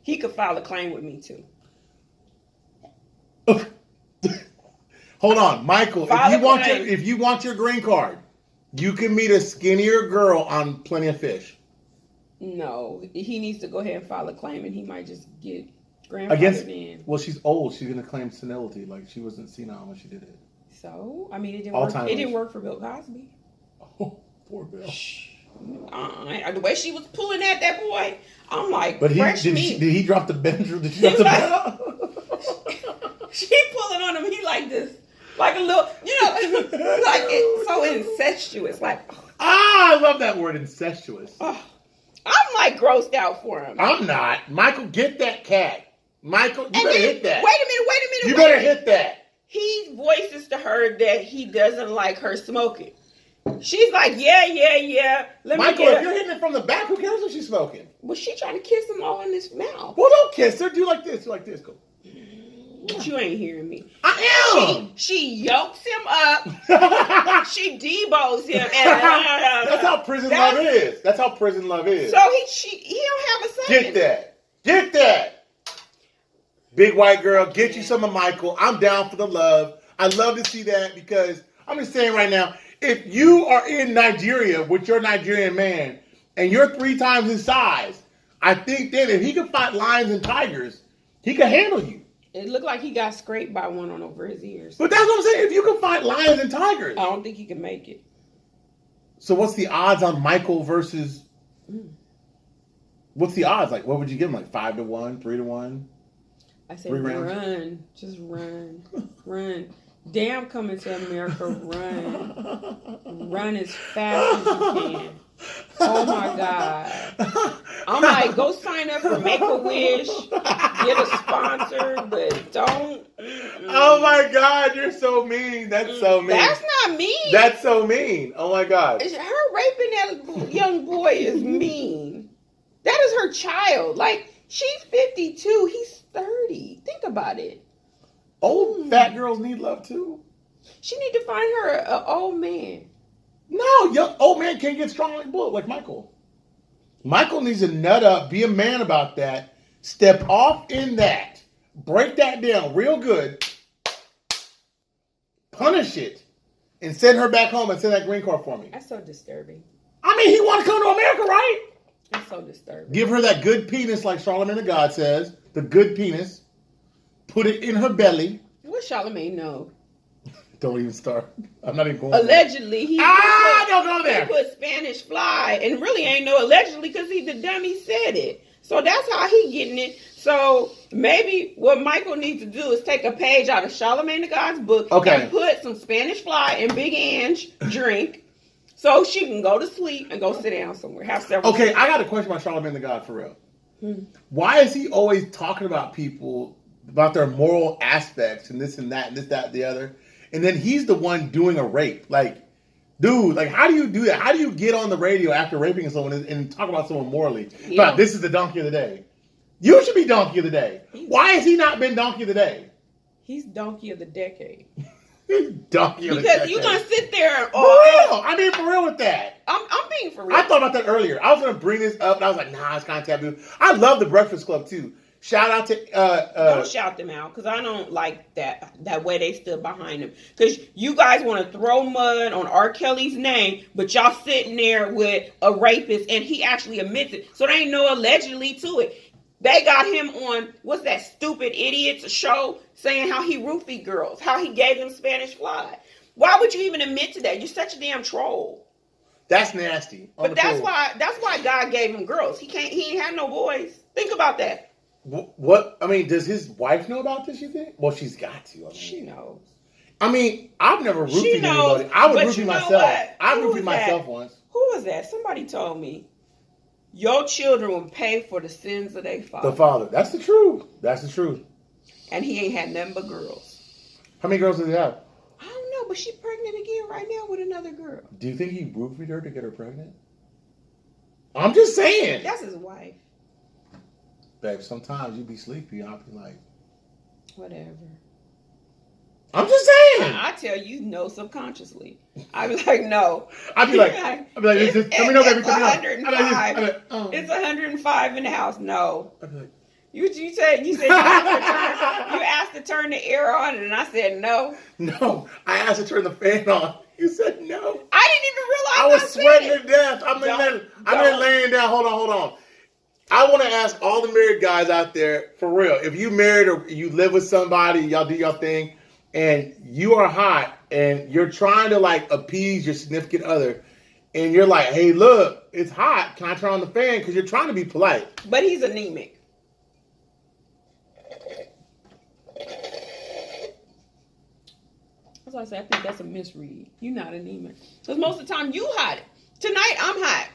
He could file a claim with Me Too. Hold on, Michael. If you want your green card, you can meet a skinnier girl on Plenty of Fish. No, he needs to go ahead and file a claim, and he might just get grandfathered in. Well, she's old. She's gonna claim senility, like she wasn't senile when she did it. So, I mean, it didn't work. It didn't work for Bill Cosby. Oh, poor Bill. The way she was pulling at that boy, I'm like, but did he drop the bench? Did she drop the bench? She pulling on him. He like this. Like a little, like it's so incestuous. Like, I love that word, incestuous. I'm like grossed out for him. I'm not. Michael, get that cat. Michael, you better hit that. Wait a minute. You better hit that. He voices to her that he doesn't like her smoking. She's like, yeah. Michael, if you're hitting it from the back, who cares if she's smoking? Well, she trying to kiss him all in his mouth. Well, don't kiss her. Do like this. Do like this. Go. But you ain't hearing me. I am. She yokes him up. She debows him. And, that's how prison love is. That's how prison love is. So he don't have a second. Get that. Big white girl, get you some of Michael. I'm down for the love. I love to see that because I'm just saying right now, if you are in Nigeria with your Nigerian man and you're 3 times his size, I think then if he can fight lions and tigers, he can handle you. It looked like he got scraped by one on over his ears. But that's what I'm saying. If you can fight lions and tigers. I don't think he can make it. So what's the odds on Michael versus... What's the odds? Like, what would you give him? Like 5-1, 3-1? I said run. Just run. Run. Damn, coming to America, run. Run as fast as you can. Oh my God. I'm like, go sign up for Make-A-Wish, get a sponsor, but don't. Oh my God, you're so mean. That's so mean. That's not mean. That's so mean. Oh my God. Her raping that young boy is mean. That is her child. Like, she's 52, he's 30. Think about it. Old fat girls need love too. She need to find her an old man. No, young old man can't get strong like bull like Michael. Michael needs to nut up, be a man about that, step off in that, break that down real good, punish it, and send her back home and send that green card for me. That's so disturbing. I mean, he wants to come to America, right? That's so disturbing. Give her that good penis, like Charlamagne the God says, the good penis. Put it in her belly. What Charlamagne know? Don't even start. I'm not even going. Allegedly, don't go there. He put Spanish fly, and really ain't no allegedly because he the dummy said it. So that's how he getting it. So maybe what Michael needs to do is take a page out of Charlamagne the God's book and put some Spanish fly in Big Ange drink, so she can go to sleep and go sit down somewhere. Have several. Okay, I got a question about Charlamagne the God for real. Why is he always talking about people, about their moral aspects and this and that and this, that, and the other? And then he's the one doing a rape. Like, dude, like, how do you do that? How do you get on the radio after raping someone and talk about someone morally? But this is the donkey of the day. You should be donkey of the day. Why has he not been donkey of the day? He's donkey of the decade. He's donkey of the decade. Because you're going to sit there and... For real. I mean, for real with that. I'm being for real. I thought about that earlier. I was going to bring this up, and I was like, nah, it's kind of taboo. I love the Breakfast Club, too. Shout out to... don't shout them out, because I don't like that way they stood behind him. Because you guys want to throw mud on R. Kelly's name, but y'all sitting there with a rapist, and he actually admits it. So there ain't no allegedly to it. They got him on, what's that stupid idiot's show, saying how he roofied girls, how he gave them Spanish fly. Why would you even admit to that? You're such a damn troll. That's nasty. But that's why God gave him girls. He ain't had no boys. Think about that. What? I mean, does his wife know about this, you think? Well, she's got to. I mean, she knows. I mean, I've never roofied anybody. I would roofie myself. I roofied myself once. Who was that? Somebody told me. your children will pay for the sins of their father. The father. That's the truth. That's the truth. And he ain't had nothing but girls. How many girls does he have? I don't know, but she's pregnant again right now with another girl. Do you think he roofied her to get her pregnant? I'm just saying. That's his wife. Babe, sometimes you be sleepy. I'll be like, whatever. I'm just saying. I tell you no subconsciously. I be like, no. I'd be like, let me know, baby. It's 105. It's 105 in the house. No. I'd be like, you said you asked to turn the air on, and I said no. No, I asked to turn the fan on. You said no. I didn't even realize I was sweating to death. I'm in laying down. Hold on. I want to ask all the married guys out there, for real, if you married or you live with somebody, y'all do your thing, and you are hot, and you're trying to like appease your significant other, and you're like, hey, look, it's hot. Can I turn on the fan? Because you're trying to be polite. But he's anemic. That's why I say I think that's a misread. You're not anemic. Because most of the time you hot. Tonight I'm hot.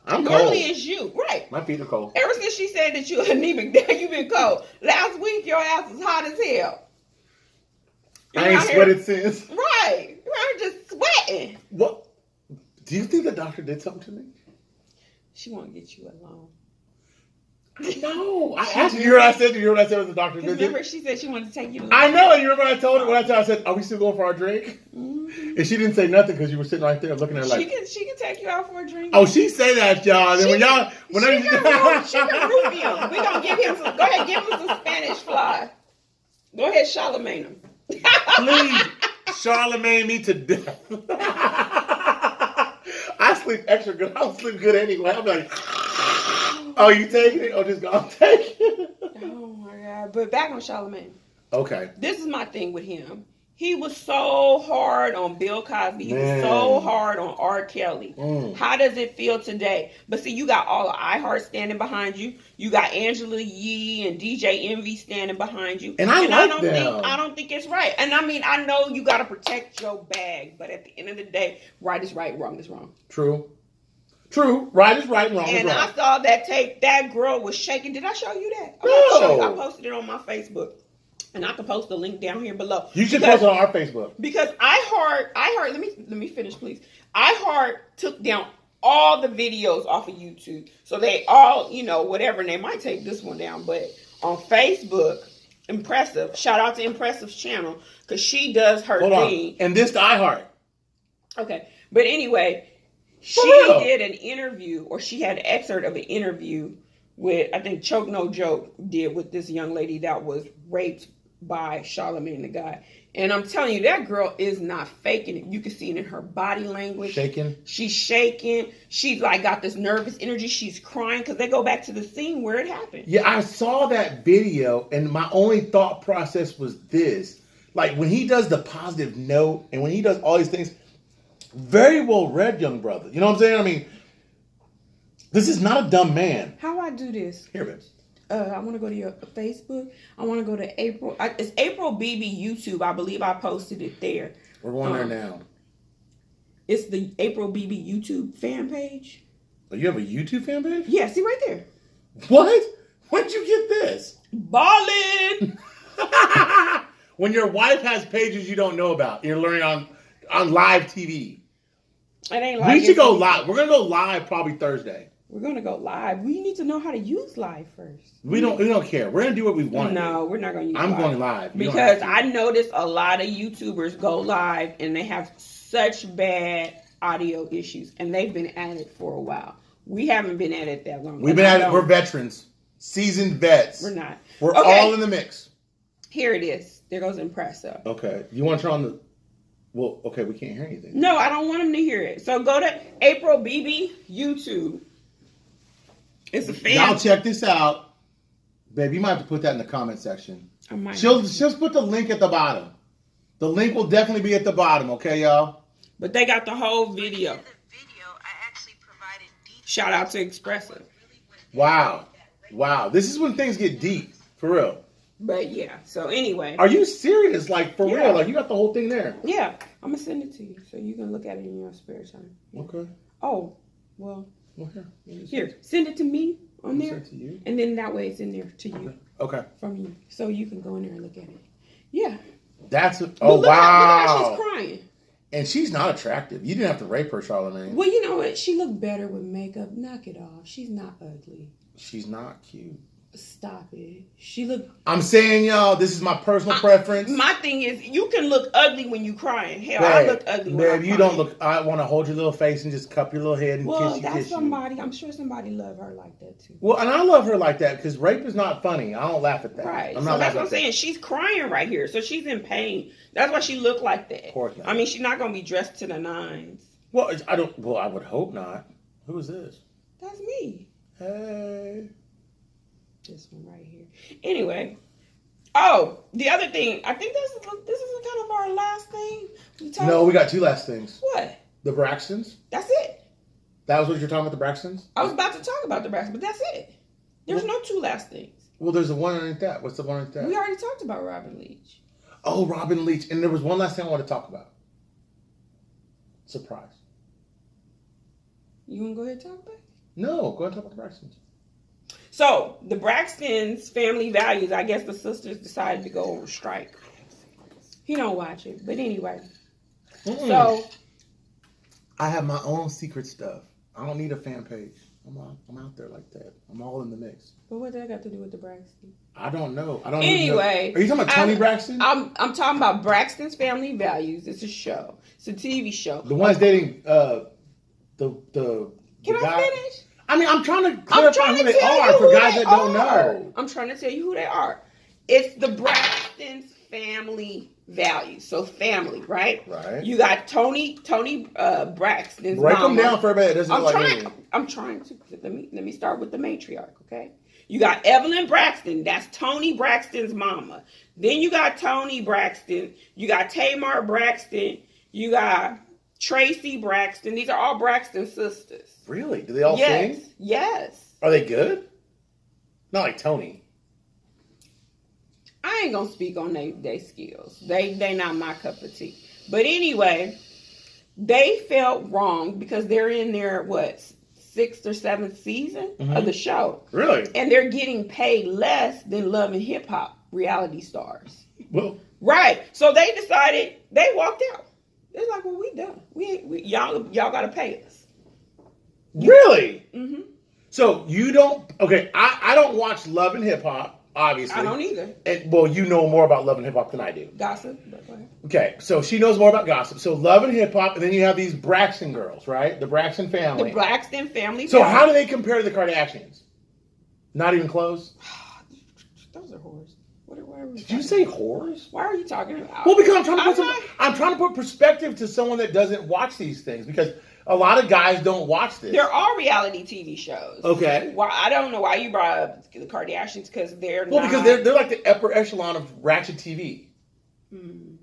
I'm Normally cold. it's you. Right. My feet are cold. Ever since she said that you're anemic, you've been cold. Last week your ass was hot as hell. I ain't sweated since. Right. You're just sweating. What? Do you think the doctor did something to me? She won't get you alone. No, I asked you. You heard what I said? You heard what I said with the doctor? Remember, she said she wanted to take you. I know. You remember what I told her? I said, "Are we still going for our drink?" Mm-hmm. And she didn't say nothing because you were sitting right there looking at her like. She can take you out for a drink. Oh, she say that, y'all. Then she can root him. We gonna give him some. Go ahead, give him some Spanish fly. Go ahead, Charlemagne him. Please, Charlemagne me to death. I sleep extra good. I don't sleep good anyway. I'm like. Oh, you taking it? Oh, just go. I'm taking it. Oh my God! But back on Charlemagne. Okay. This is my thing with him. He was so hard on Bill Cosby. He was so hard on R. Kelly. How does it feel today? But see, you got all of iHeart standing behind you. You got Angela Yee and DJ Envy standing behind you. And I don't think it's right. And I mean, I know you got to protect your bag, but at the end of the day, right is right, wrong is wrong. True. Right is right, wrong is wrong. And I saw that tape. That girl was shaking. Did I show you that? No. I posted it on my Facebook. And I can post the link down here below. You should post it on our Facebook. Because iHeart, let me finish, please. iHeart took down all the videos off of YouTube. So they all, whatever, and they might take this one down. But on Facebook, Impressive, shout out to Impressive's channel, because she does her thing. And this to iHeart. Okay. But anyway, she did an interview, or she had an excerpt of an interview with, I think Choke No Joke did with this young lady that was raped by Charlemagne the God. And I'm telling you, that girl is not faking it. You can see it in her body language. Shaking. She's shaking. She's like got this nervous energy. She's crying because they go back to the scene where it happened. Yeah, I saw that video, and my only thought process was this. Like, when he does the positive note, and when he does all these things, very well read, young brother. You know what I'm saying? I mean, this is not a dumb man. How I do this? Here it is. I want to go to your Facebook. I want to go to April. It's April Bebee YouTube. I believe I posted it there. We're going there now. It's the April Bebee YouTube fan page. Oh, you have a YouTube fan page? Yeah, see right there. What? When'd you get this? Ballin'. When your wife has pages you don't know about, you're learning on live TV. It ain't like we should go live. We're gonna go live probably Thursday. We're gonna go live. We need to know how to use live first. We don't care. We're gonna do what we want. No, we're not gonna use I'm going live. Because I noticed a lot of YouTubers go live and they have such bad audio issues, and they've been at it for a while. We haven't been at it that long. We've been at it. We're veterans, seasoned vets. We're not. We're all in the mix. Here it is. There goes Impressive. Okay. You want to turn on the? Well, okay. We can't hear anything. No, I don't want them to hear it. So go to April Bebee YouTube. It's a fan. Y'all check this out, babe. You might have to put that in the comment section. I might. She'll put the link at the bottom. The link will definitely be at the bottom. Okay, y'all. But they got the whole video. Shout out to Expressive. Wow. This is when things get deep, for real. But yeah. So anyway. Are you serious? Like for real? Like you got the whole thing there? Yeah. I'm gonna send it to you so you can look at it in your spare time. Okay. Oh, well. Well, here, send it to me on there. Send it to you? And then that way it's in there to you. Okay. From you. So you can go in there and look at it. Yeah. That's wow. Look how she's crying. And she's not attractive. You didn't have to rape her, Charlamagne. Well, you know what? She looked better with makeup. Knock it off. She's not ugly. She's not cute. Stop it. She looked... I'm saying, y'all, this is my personal preference. My thing is, you can look ugly when you crying. Hell, I look ugly when I'm crying. You don't look... I want to hold your little face and just cup your little head and kiss you. Well, that's somebody... I'm sure somebody love her like that, too. Well, and I love her like that because rape is not funny. I don't laugh at that. Right. I'm not so that's what I'm saying. She's crying right here. So she's in pain. That's why she looked like that. Poor thing. I mean, she's not going to be dressed to the nines. Well, I don't... Well, I would hope not. Who is this? That's me. Hey... This one right here. Anyway, the other thing, I think this is kind of our last thing. No, we got two last things. What? The Braxtons. That's it. That was what you're talking about, the Braxtons? I was about to talk about the Braxtons, but that's it. There's no two last things. Well, there's the one underneath that. What's the one underneath that? We already talked about Robin Leach. Oh, Robin Leach. And there was one last thing I want to talk about. Surprise. You want to go ahead and talk about it? No, go ahead and talk about the Braxtons. So, the Braxtons' family values, I guess the sisters decided to go on strike. He don't watch it, but anyway. So, I have my own secret stuff. I don't need a fan page. I'm out there like that. I'm all in the mix. But what that got to do with the Braxtons? I don't know. Are you talking about Tony Braxton? I'm talking about Braxton's Family Values. It's a show. It's a TV show. The one's dating the Can I finish? I mean, I'm trying to clarify who they are for guys that don't know. I'm trying to tell you who they are. It's the Braxton's Family Values. So family, right? Right. You got Tony Braxton's Break mama. them down for a minute. It doesn't look like me. I'm trying to. Let me start with the matriarch, okay? You got Evelyn Braxton. That's Tony Braxton's mama. Then you got Tony Braxton. You got Tamar Braxton. You got Tracy Braxton. These are all Braxton sisters. Really? Do they all sing? Yes. Are they good? Not like Tony. I ain't gonna speak on their skills. They not my cup of tea. But anyway, they felt wrong because they're in their 6th or 7th season of the show. Really? And they're getting paid less than Love and Hip Hop reality stars. Well, right. So they decided, they walked out. They're like, well, we done. Y'all got to pay us. Really? Mm-hmm. So you don't... Okay, I don't watch Love and Hip Hop, obviously. I don't either. And, well, you know more about Love and Hip Hop than I do. Gossip. But go ahead. Okay, so she knows more about gossip. So Love and Hip Hop, and then you have these Braxton girls, right? The Braxton family. The Braxton family. So how do they compare to the Kardashians? Not even close? Those are whores. Did you say whores? Why are you talking about? Well, because I'm trying to put perspective to someone that doesn't watch these things, because a lot of guys don't watch this. They're all reality TV shows. Okay. Why? I don't know why you brought up the Kardashians, because they're because they're like the upper echelon of ratchet TV.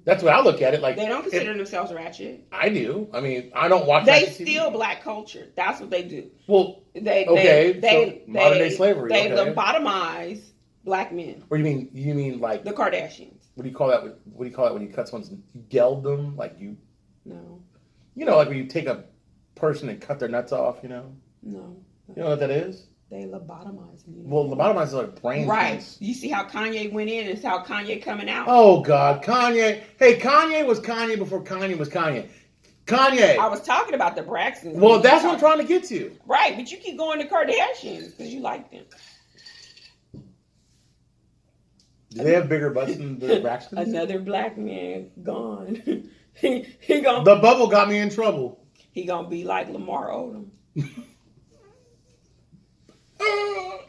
That's what I look at it like. They don't consider themselves ratchet. I do. I mean, I don't watch. They steal black culture. That's what they do. Well, they modern day slavery. They lobotomize black men. Or you mean like the Kardashians? What do you call that? What do you call that when you cut someone's geld them? Like you? No. You know, like when you take a person and cut their nuts off. You know? No. You know what that is? They lobotomize them. Well, lobotomize is like brain. Right. Piece. You see how Kanye went in, and how Kanye coming out. Oh God, Kanye! Hey, Kanye was Kanye before Kanye was Kanye. Kanye. I was talking about the Braxtons. Well, that's what I'm trying to get to. Right, but you keep going to Kardashians because you like them. Do they have bigger butts than the Braxtons? Another black man gone. he gonna. The bubble got me in trouble. He gonna be like Lamar Odom.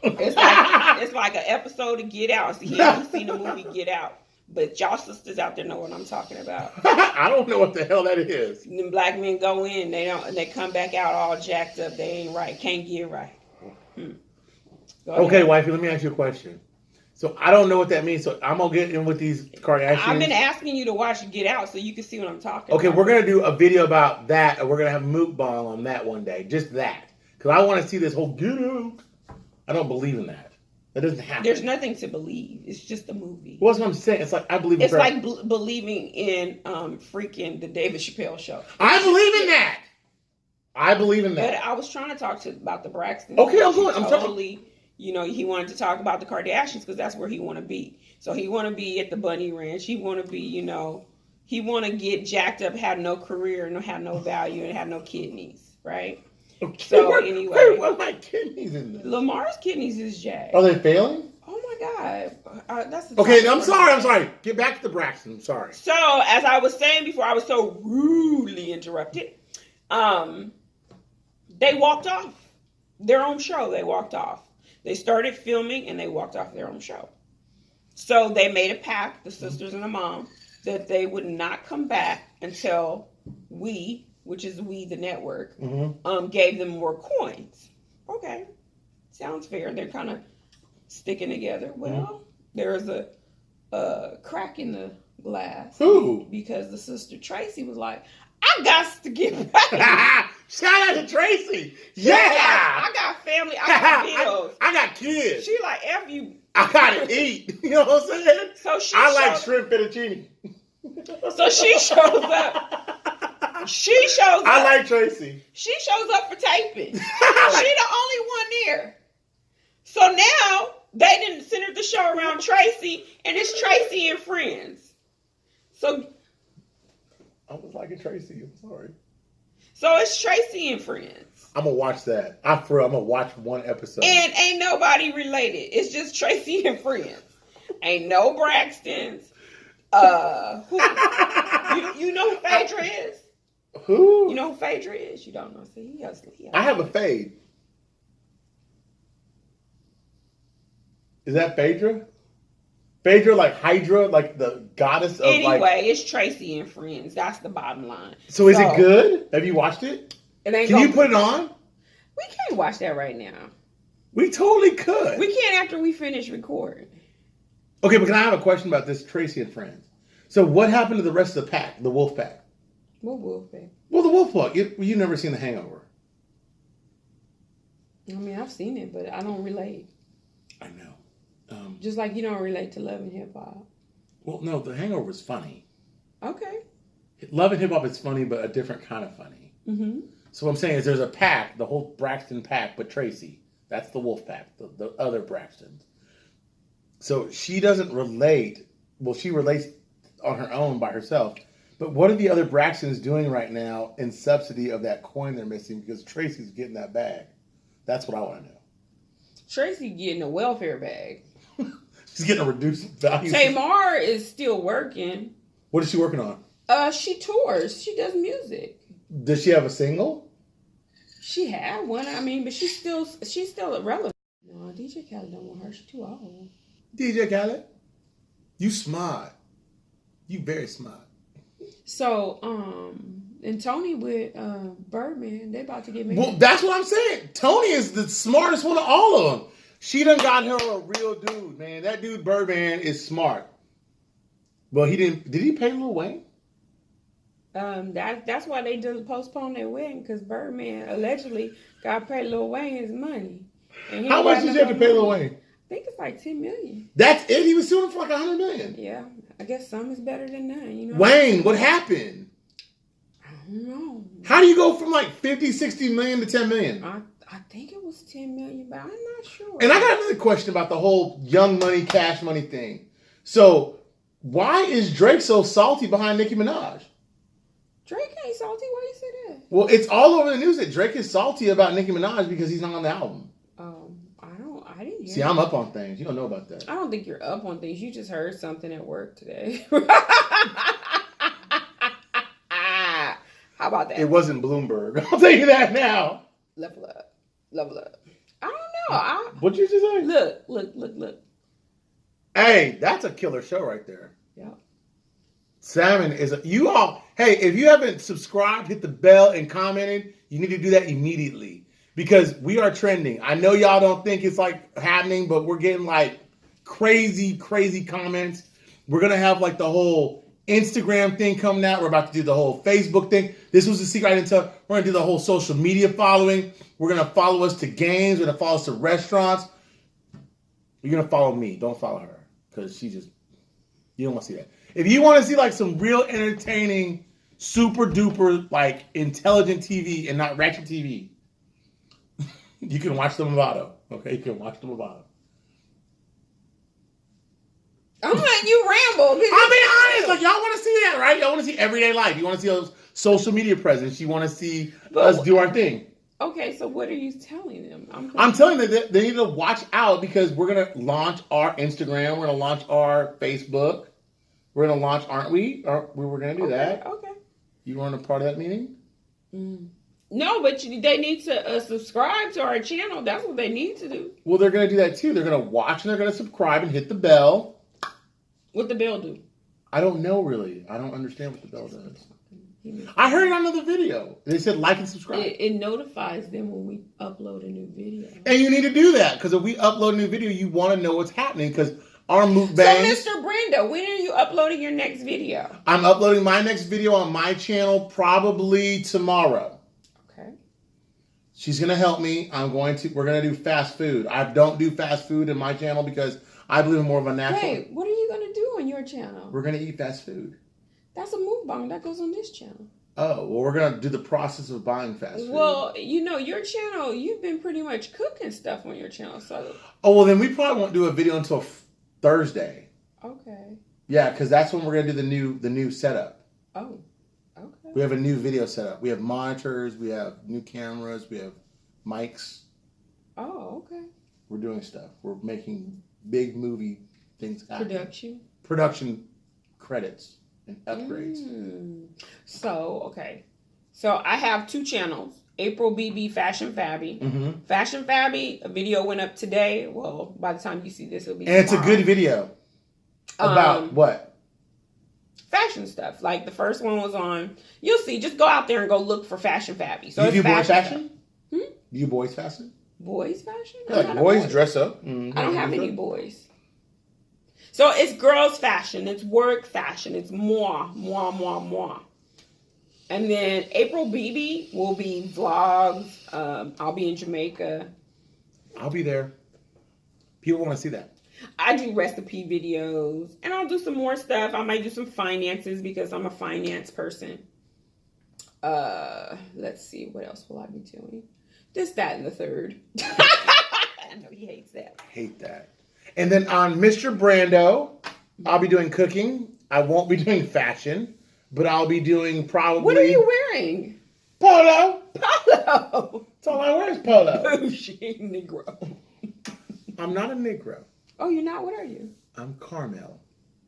It's like an episode of Get Out. See, he hasn't seen the movie Get Out, but y'all sisters out there know what I'm talking about. I don't know what the hell that is. Them black men go in, they come back out all jacked up. They ain't right, can't get right. Okay, wifey, let me ask you a question. So I don't know what that means. So I'm gonna get in with these Kardashians. I've been asking you to watch Get Out so you can see what I'm talking about. Okay, we're gonna do a video about that, and we're gonna have Mukbang on that one day. Just that, because I want to see this whole Get Out. I don't believe in that. That doesn't happen. There's nothing to believe. It's just a movie. Well, that's what I'm saying. It's like I believe. It's like believing in freaking the David Chappelle show. I believe in that. I believe in But that. I was trying to talk about the Braxton. Okay, I'm going. I'm totally. You know, he wanted to talk about the Kardashians because that's where he want to be. So he want to be at the Bunny Ranch. He want to be, you know, he want to get jacked up, have no career, and have no value, and have no kidneys, right? Okay, so anyway, what are my kidneys in this? Lamar's kidneys is jacked. Are they failing? Oh my God, that's the okay. I'm sorry. Get back to the Braxton. I'm sorry. So as I was saying before, I was so rudely interrupted. They walked off their own show. They walked off. They started filming and they walked off their own show. So they made a pact, the sisters and the mom, that they would not come back until we, which is we, the network, gave them more coins. Okay, sounds fair. They're kind of sticking together. Well, there was a crack in the glass. Who? Because the sister Tracy was like, I got to get back. Shout out to Tracy. Yeah. I got family. I got bills. I got kids. She like, F you. I gotta eat. You know what I'm saying? So I like shrimp fettuccine. So she shows up. I like Tracy. She shows up for taping. She the only one there. So now they didn't center the show around Tracy, and it's Tracy and friends. So I was liking Tracy. I'm sorry. So it's Tracy and friends. I'm gonna watch that. I'm gonna watch one episode. And ain't nobody related. It's just Tracy and friends. Ain't no Braxtons. Who? You know who Phaedra is? Who? You know who Phaedra is? You don't know. See, he has I have a fade. Is that Phaedra? Phaedra, like Hydra, like the goddess of Anyway, it's Tracy and friends. That's the bottom line. So is it good? Have you watched it? It ain't. Can you put it on? We can't watch that right now. We totally could. We can't after we finish recording. Okay, but can I have a question about this Tracy and friends? So what happened to the rest of the pack, the wolf pack? What wolf pack? Well, the wolf pack. You never seen The Hangover. I mean, I've seen it, but I don't relate. I know. Just like you don't relate to Love and Hip Hop. Well, no, The Hangover is funny. Okay. Love and Hip Hop is funny, but a different kind of funny. Mm-hmm. So what I'm saying is there's a pack, the whole Braxton pack, but Tracy. That's the wolf pack, the other Braxtons. So she doesn't relate. Well, she relates on her own by herself. But what are the other Braxtons doing right now in subsidy of that coin they're missing? Because Tracy's getting that bag. That's what I want to know. Tracy getting a welfare bag. She's getting a reduced value. Tamar is still working. What is she working on? She tours. She does music. Does she have a single? She had one. I mean, but she's still irrelevant. No, DJ Khaled don't want her. She's too old. DJ Khaled, you smart. You very smart. So, and Tony with Birdman, they about to get married. Well, that's what I'm saying. Tony is the smartest one of all of them. She done got her a real dude, man. That dude Birdman is smart. Well, he didn't. Did he pay Lil Wayne? That's why they just postponed their wedding because Birdman allegedly got to pay Lil Wayne his money. And how much did you have to pay Lil Wayne? I think it's like $10 million. That's it. He was suing for like $100 million. Yeah, I guess some is better than none. You know. Wayne, what happened? I don't know. How do you go from like 50, 60 million to 10 million? I think it was $10 million, but I'm not sure. And I got another question about the whole Young Money, Cash Money thing. So, why is Drake so salty behind Nicki Minaj? Drake ain't salty. Why you say that? Well, it's all over the news that Drake is salty about Nicki Minaj because he's not on the album. I didn't hear. See, I'm up on things. You don't know about that. I don't think you're up on things. You just heard something at work today. How about that? It wasn't Bloomberg. I'll tell you that now. Level up. I don't know. What'd you just say? Look. Hey, that's a killer show right there. Yeah. Salmon is you all. Hey, if you haven't subscribed, hit the bell and commented, you need to do that immediately because we are trending. I know y'all don't think it's like happening, but we're getting like crazy comments. We're gonna have like the whole Instagram thing coming out. We're about to do the whole Facebook thing. This was the secret I didn't tell. We're gonna do the whole social media following. We're gonna follow us to games. We're gonna follow us to restaurants. You're gonna follow me. Don't follow her because you don't want to see that. If you want to see like some real entertaining super duper like intelligent TV and not ratchet TV, you can watch the Movado. Okay, you can watch the Movado. I'm letting you ramble. I'll be honest. Like, y'all want to see that, right? Y'all want to see everyday life. You want to see those social media presence. You want to see us do our thing. Okay, so what are you telling them? I'm telling them that they need to watch out because we're going to launch our Instagram. We're going to launch our Facebook. We're going to launch, aren't we? We were going to do that. Okay. You weren't a part of that meeting? No, but they need to subscribe to our channel. That's what they need to do. Well, they're going to do that too. They're going to watch and they're going to subscribe and hit the bell. What the bell do? I don't know, really. I don't understand what the bell does. I heard it on another video. They said like and subscribe. It notifies them when we upload a new video. And you need to do that because if we upload a new video, you want to know what's happening because our mukbang. So, Mr. Brando, when are you uploading your next video? I'm uploading my next video on my channel probably tomorrow. Okay. She's going to help me. We're going to do fast food. I don't do fast food in my channel because I believe in more of a natural. Hey, what are you going to do on your channel? We're going to eat fast food. That's a mukbang that goes on this channel. Oh, well, we're going to do the process of buying fast food. Well, your channel, you've been pretty much cooking stuff on your channel. So. Oh, well, then we probably won't do a video until Thursday. Okay. Yeah, because that's when we're going to do the new setup. Oh, okay. We have a new video setup. We have monitors. We have new cameras. We have mics. Oh, okay. We're doing stuff. We're making big movie things happen. Production credits and upgrades. So, okay. So, I have 2 channels. April Bebee, Fashion Fabby. Mm-hmm. Fashion Fabby, a video went up today. Well, by the time you see this, it'll be And tomorrow. it's a good video. About what? Fashion stuff. Like, the first one was on... You'll see. Just go out there and go look for Fashion Fabby. So you do boys fashion? Do you boys fashion? Boys fashion? Yeah, like boys dress up. I don't have any boys. So it's girls fashion. It's work fashion. It's moi. And then April Bebee will be vlogs. I'll be in Jamaica. I'll be there. People want to see that. I do recipe videos. And I'll do some more stuff. I might do some finances because I'm a finance person. Let's see. What else will I be doing? This, that, and the third. I know he hates that. Hate that. And then on Mr. Brando, I'll be doing cooking. I won't be doing fashion, but I'll be doing probably... What are you wearing? Polo. Polo. That's all I wear is polo. Bougie Negro. I'm not a Negro. Oh, you're not? What are you? I'm Carmel.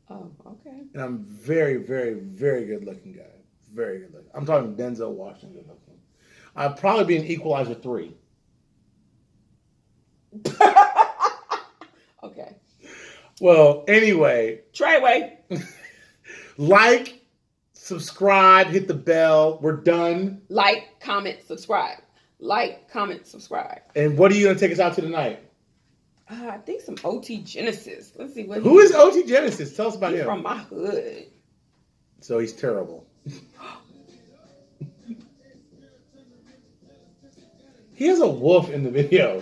Oh, okay. And I'm very, very, very good looking guy. Very good looking. I'm talking Denzel Washington good looking. I'd probably be an Equalizer 3. Okay. Well, anyway. Treyway. Like, subscribe, hit the bell. We're done. Like, comment, subscribe. Like, comment, subscribe. And what are you going to take us out to tonight? I think some OT Genesis. Let's see what. Who is OT Genesis? Tell us about him. From my hood. So he's terrible. He has a wolf in the video.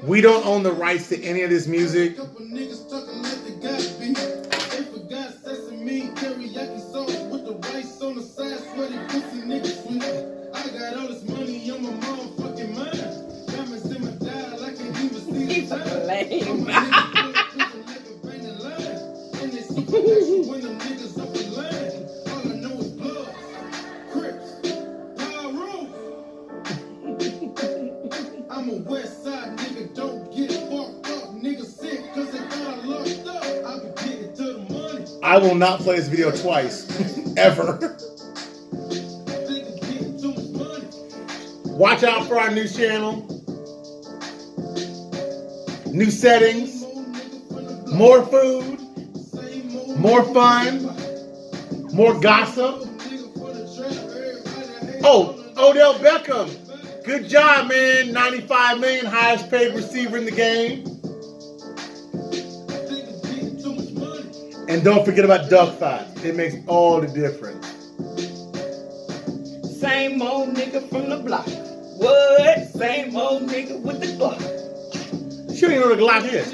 We don't own the rights to any of this music. He's lame. I'm a West Side nigga, don't get fucked up. Nigga sick cause they thought I locked up. I be getting to the money. I will not play this video twice. Ever. Watch out for our new channel. New settings. More food. More fun. More gossip. Oh, Odell Beckham. Good job, man. 95 million, highest paid receiver in the game. And don't forget about duck thighs. It makes all the difference. Same old nigga from the block. What? Same old nigga with the Glock. She don't even know what a Glock is.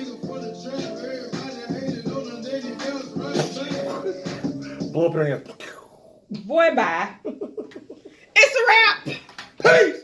blow up in her hands. Boy, bye. It's a wrap. Peace.